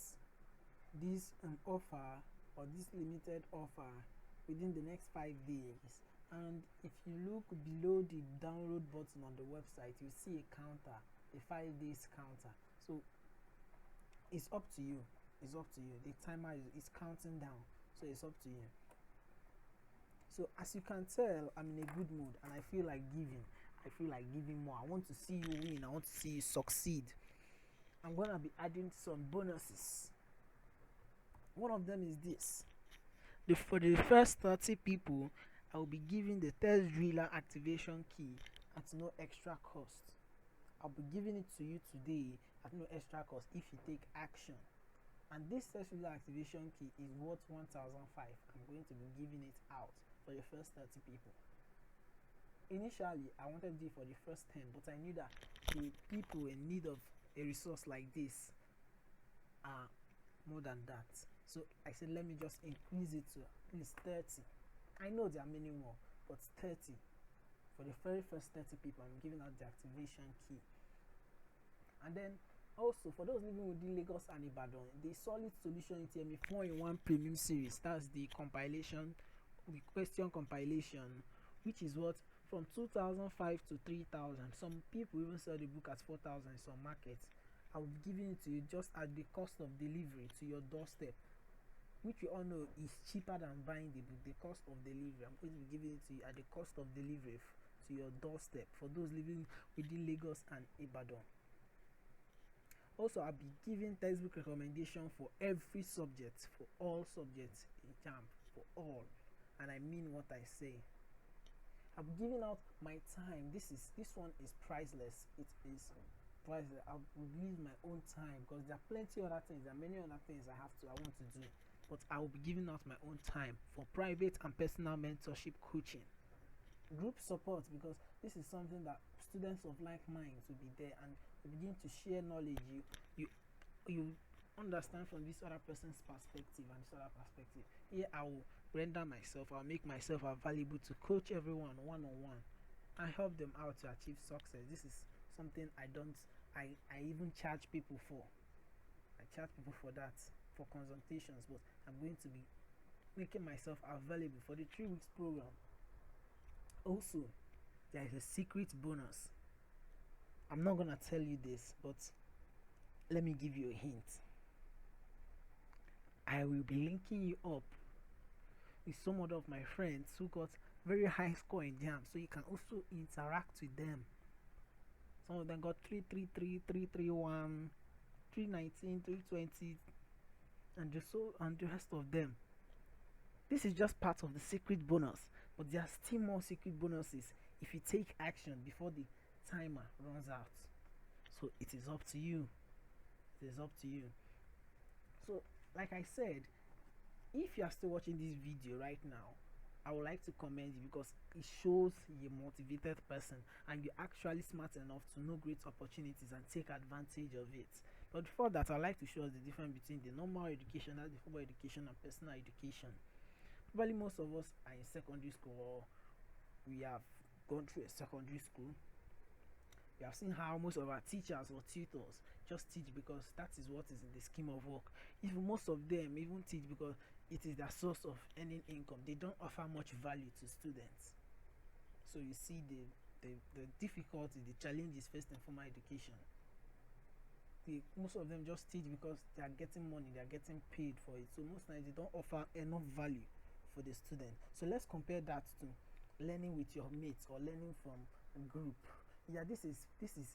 this offer, or this limited offer, within the next 5 days. And if you look below the download button on the website, you see a counter, a 5 days counter. So it's up to you. The timer is counting down, so it's up to you. So as you can tell, I'm in a good mood and I feel like giving more. I want to see you win. I want to see you succeed. I'm gonna be adding some bonuses. One of them is this. For the first 30 people, I will be giving the test driller activation key at no extra cost. I'll be giving it to you today at no extra cost if you take action. And this test driller activation key is worth 1,500. I'm going to be giving it out for the first 30 people. Initially, I wanted to do it for the first 10, but I knew that the people in need of a resource like this are more than that. So I said, let me just increase it to at least 30. I know there are many more, but 30. For the very first 30 people, I'm giving out the activation key. And then also, for those living within Lagos and Ibadan, the Solid Solution ETME 4-in-1 Premium Series, that's the compilation, the question compilation, which is what, from 2,500 to 3,000. Some people even sell the book at 4,000 in some markets. I will be giving it to you just at the cost of delivery to your doorstep, which we all know is cheaper than buying the book. The cost of delivery, I'm going to be giving it to you at the cost of delivery to your doorstep for those living within Lagos and Ibadan. Also, I'll be giving textbook recommendation for every subject, for all subjects in JAMB, for all, and I mean what I say. I'll be giving out my time. This one is priceless. It is priceless. I'll release my own time because there are plenty other things. There are many other things I want to do, but I will be giving out my own time for private and personal mentorship coaching, group support, because this is something that students of like minds will be there and begin to share knowledge. You understand from this other person's perspective and this other perspective. Here I will render myself, I'll make myself available to coach everyone one-on-one and help them out to achieve success. This is something I even charge people for. I charge people for that, for consultations, but I'm going to be making myself available for the 3 weeks program. Also, there is a secret bonus. I'm not gonna tell you this, but let me give you a hint. I will be linking you up with some other of my friends who got very high score in JAMB, so you can also interact with them. Some of them got 333, 331, 319, 320, and the rest of them. This is just part of the secret bonus, but there are still more secret bonuses if you take action before the timer runs out. So it is up to you. It is up to you. So like I said, if you are still watching this video right now, I would like to commend you because it shows you're a motivated person and you're actually smart enough to know great opportunities and take advantage of it. But before that, I'd like to show us the difference between the normal education, that's the formal education, and personal education. Probably most of us are in secondary school, or we have gone through a secondary school. We have seen how most of our teachers or tutors just teach because that is what is in the scheme of work. Even most of them even teach because it is their source of earning income. They don't offer much value to students. So you see the difficulty, the challenges faced in formal education. Most of them just teach because they are getting money, they are getting paid for it. So most times they don't offer enough value for the student. So let's compare that to learning with your mates or learning from a group. Yeah, this is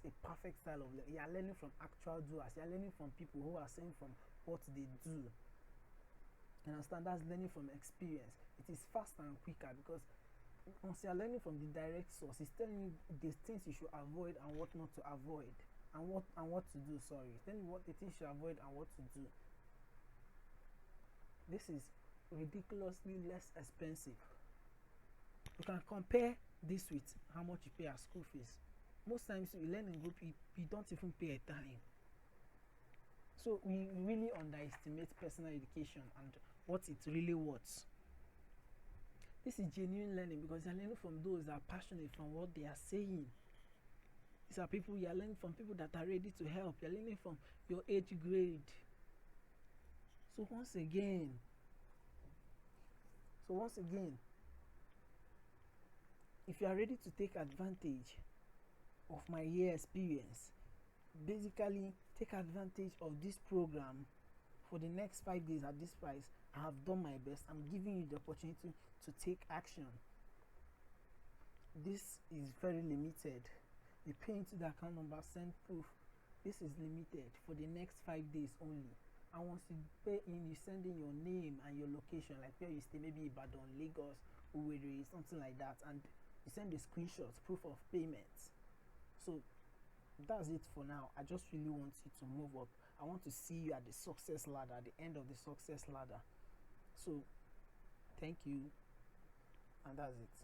a perfect style of learning. You are learning from actual doers. You are learning from people who are saying from what they do. You understand? That's learning from experience. It is faster and quicker because once you are learning from the direct source, it's telling you the things you should avoid and what not to avoid, and what to do. Sorry, it's telling you what the things you should avoid and what to do. This is ridiculously less expensive. You can compare this with how much you pay as school fees. Most times you learn in group, you don't even pay a dime. So we really underestimate personal education and what it really worth. This is genuine learning because you're learning from those that are passionate from what they are saying. These are people you are learning from, people that are ready to help. You're learning from your age grade. So once again, if you are ready to take advantage of my year experience, basically take advantage of this program for the next 5 days at this price. I have done my best. I'm giving you the opportunity to take action. This is very limited. You pay into the account number, send proof. This is limited for the next 5 days only. And once you pay in, you send in your name and your location, like where you stay, maybe Ibadan, Lagos, Owerri, something like that, and you send the screenshots, proof of payment. So that's it for now. I just really want you to move up. I want to see you at the success ladder, at the end of the success ladder. So thank you, and that's it.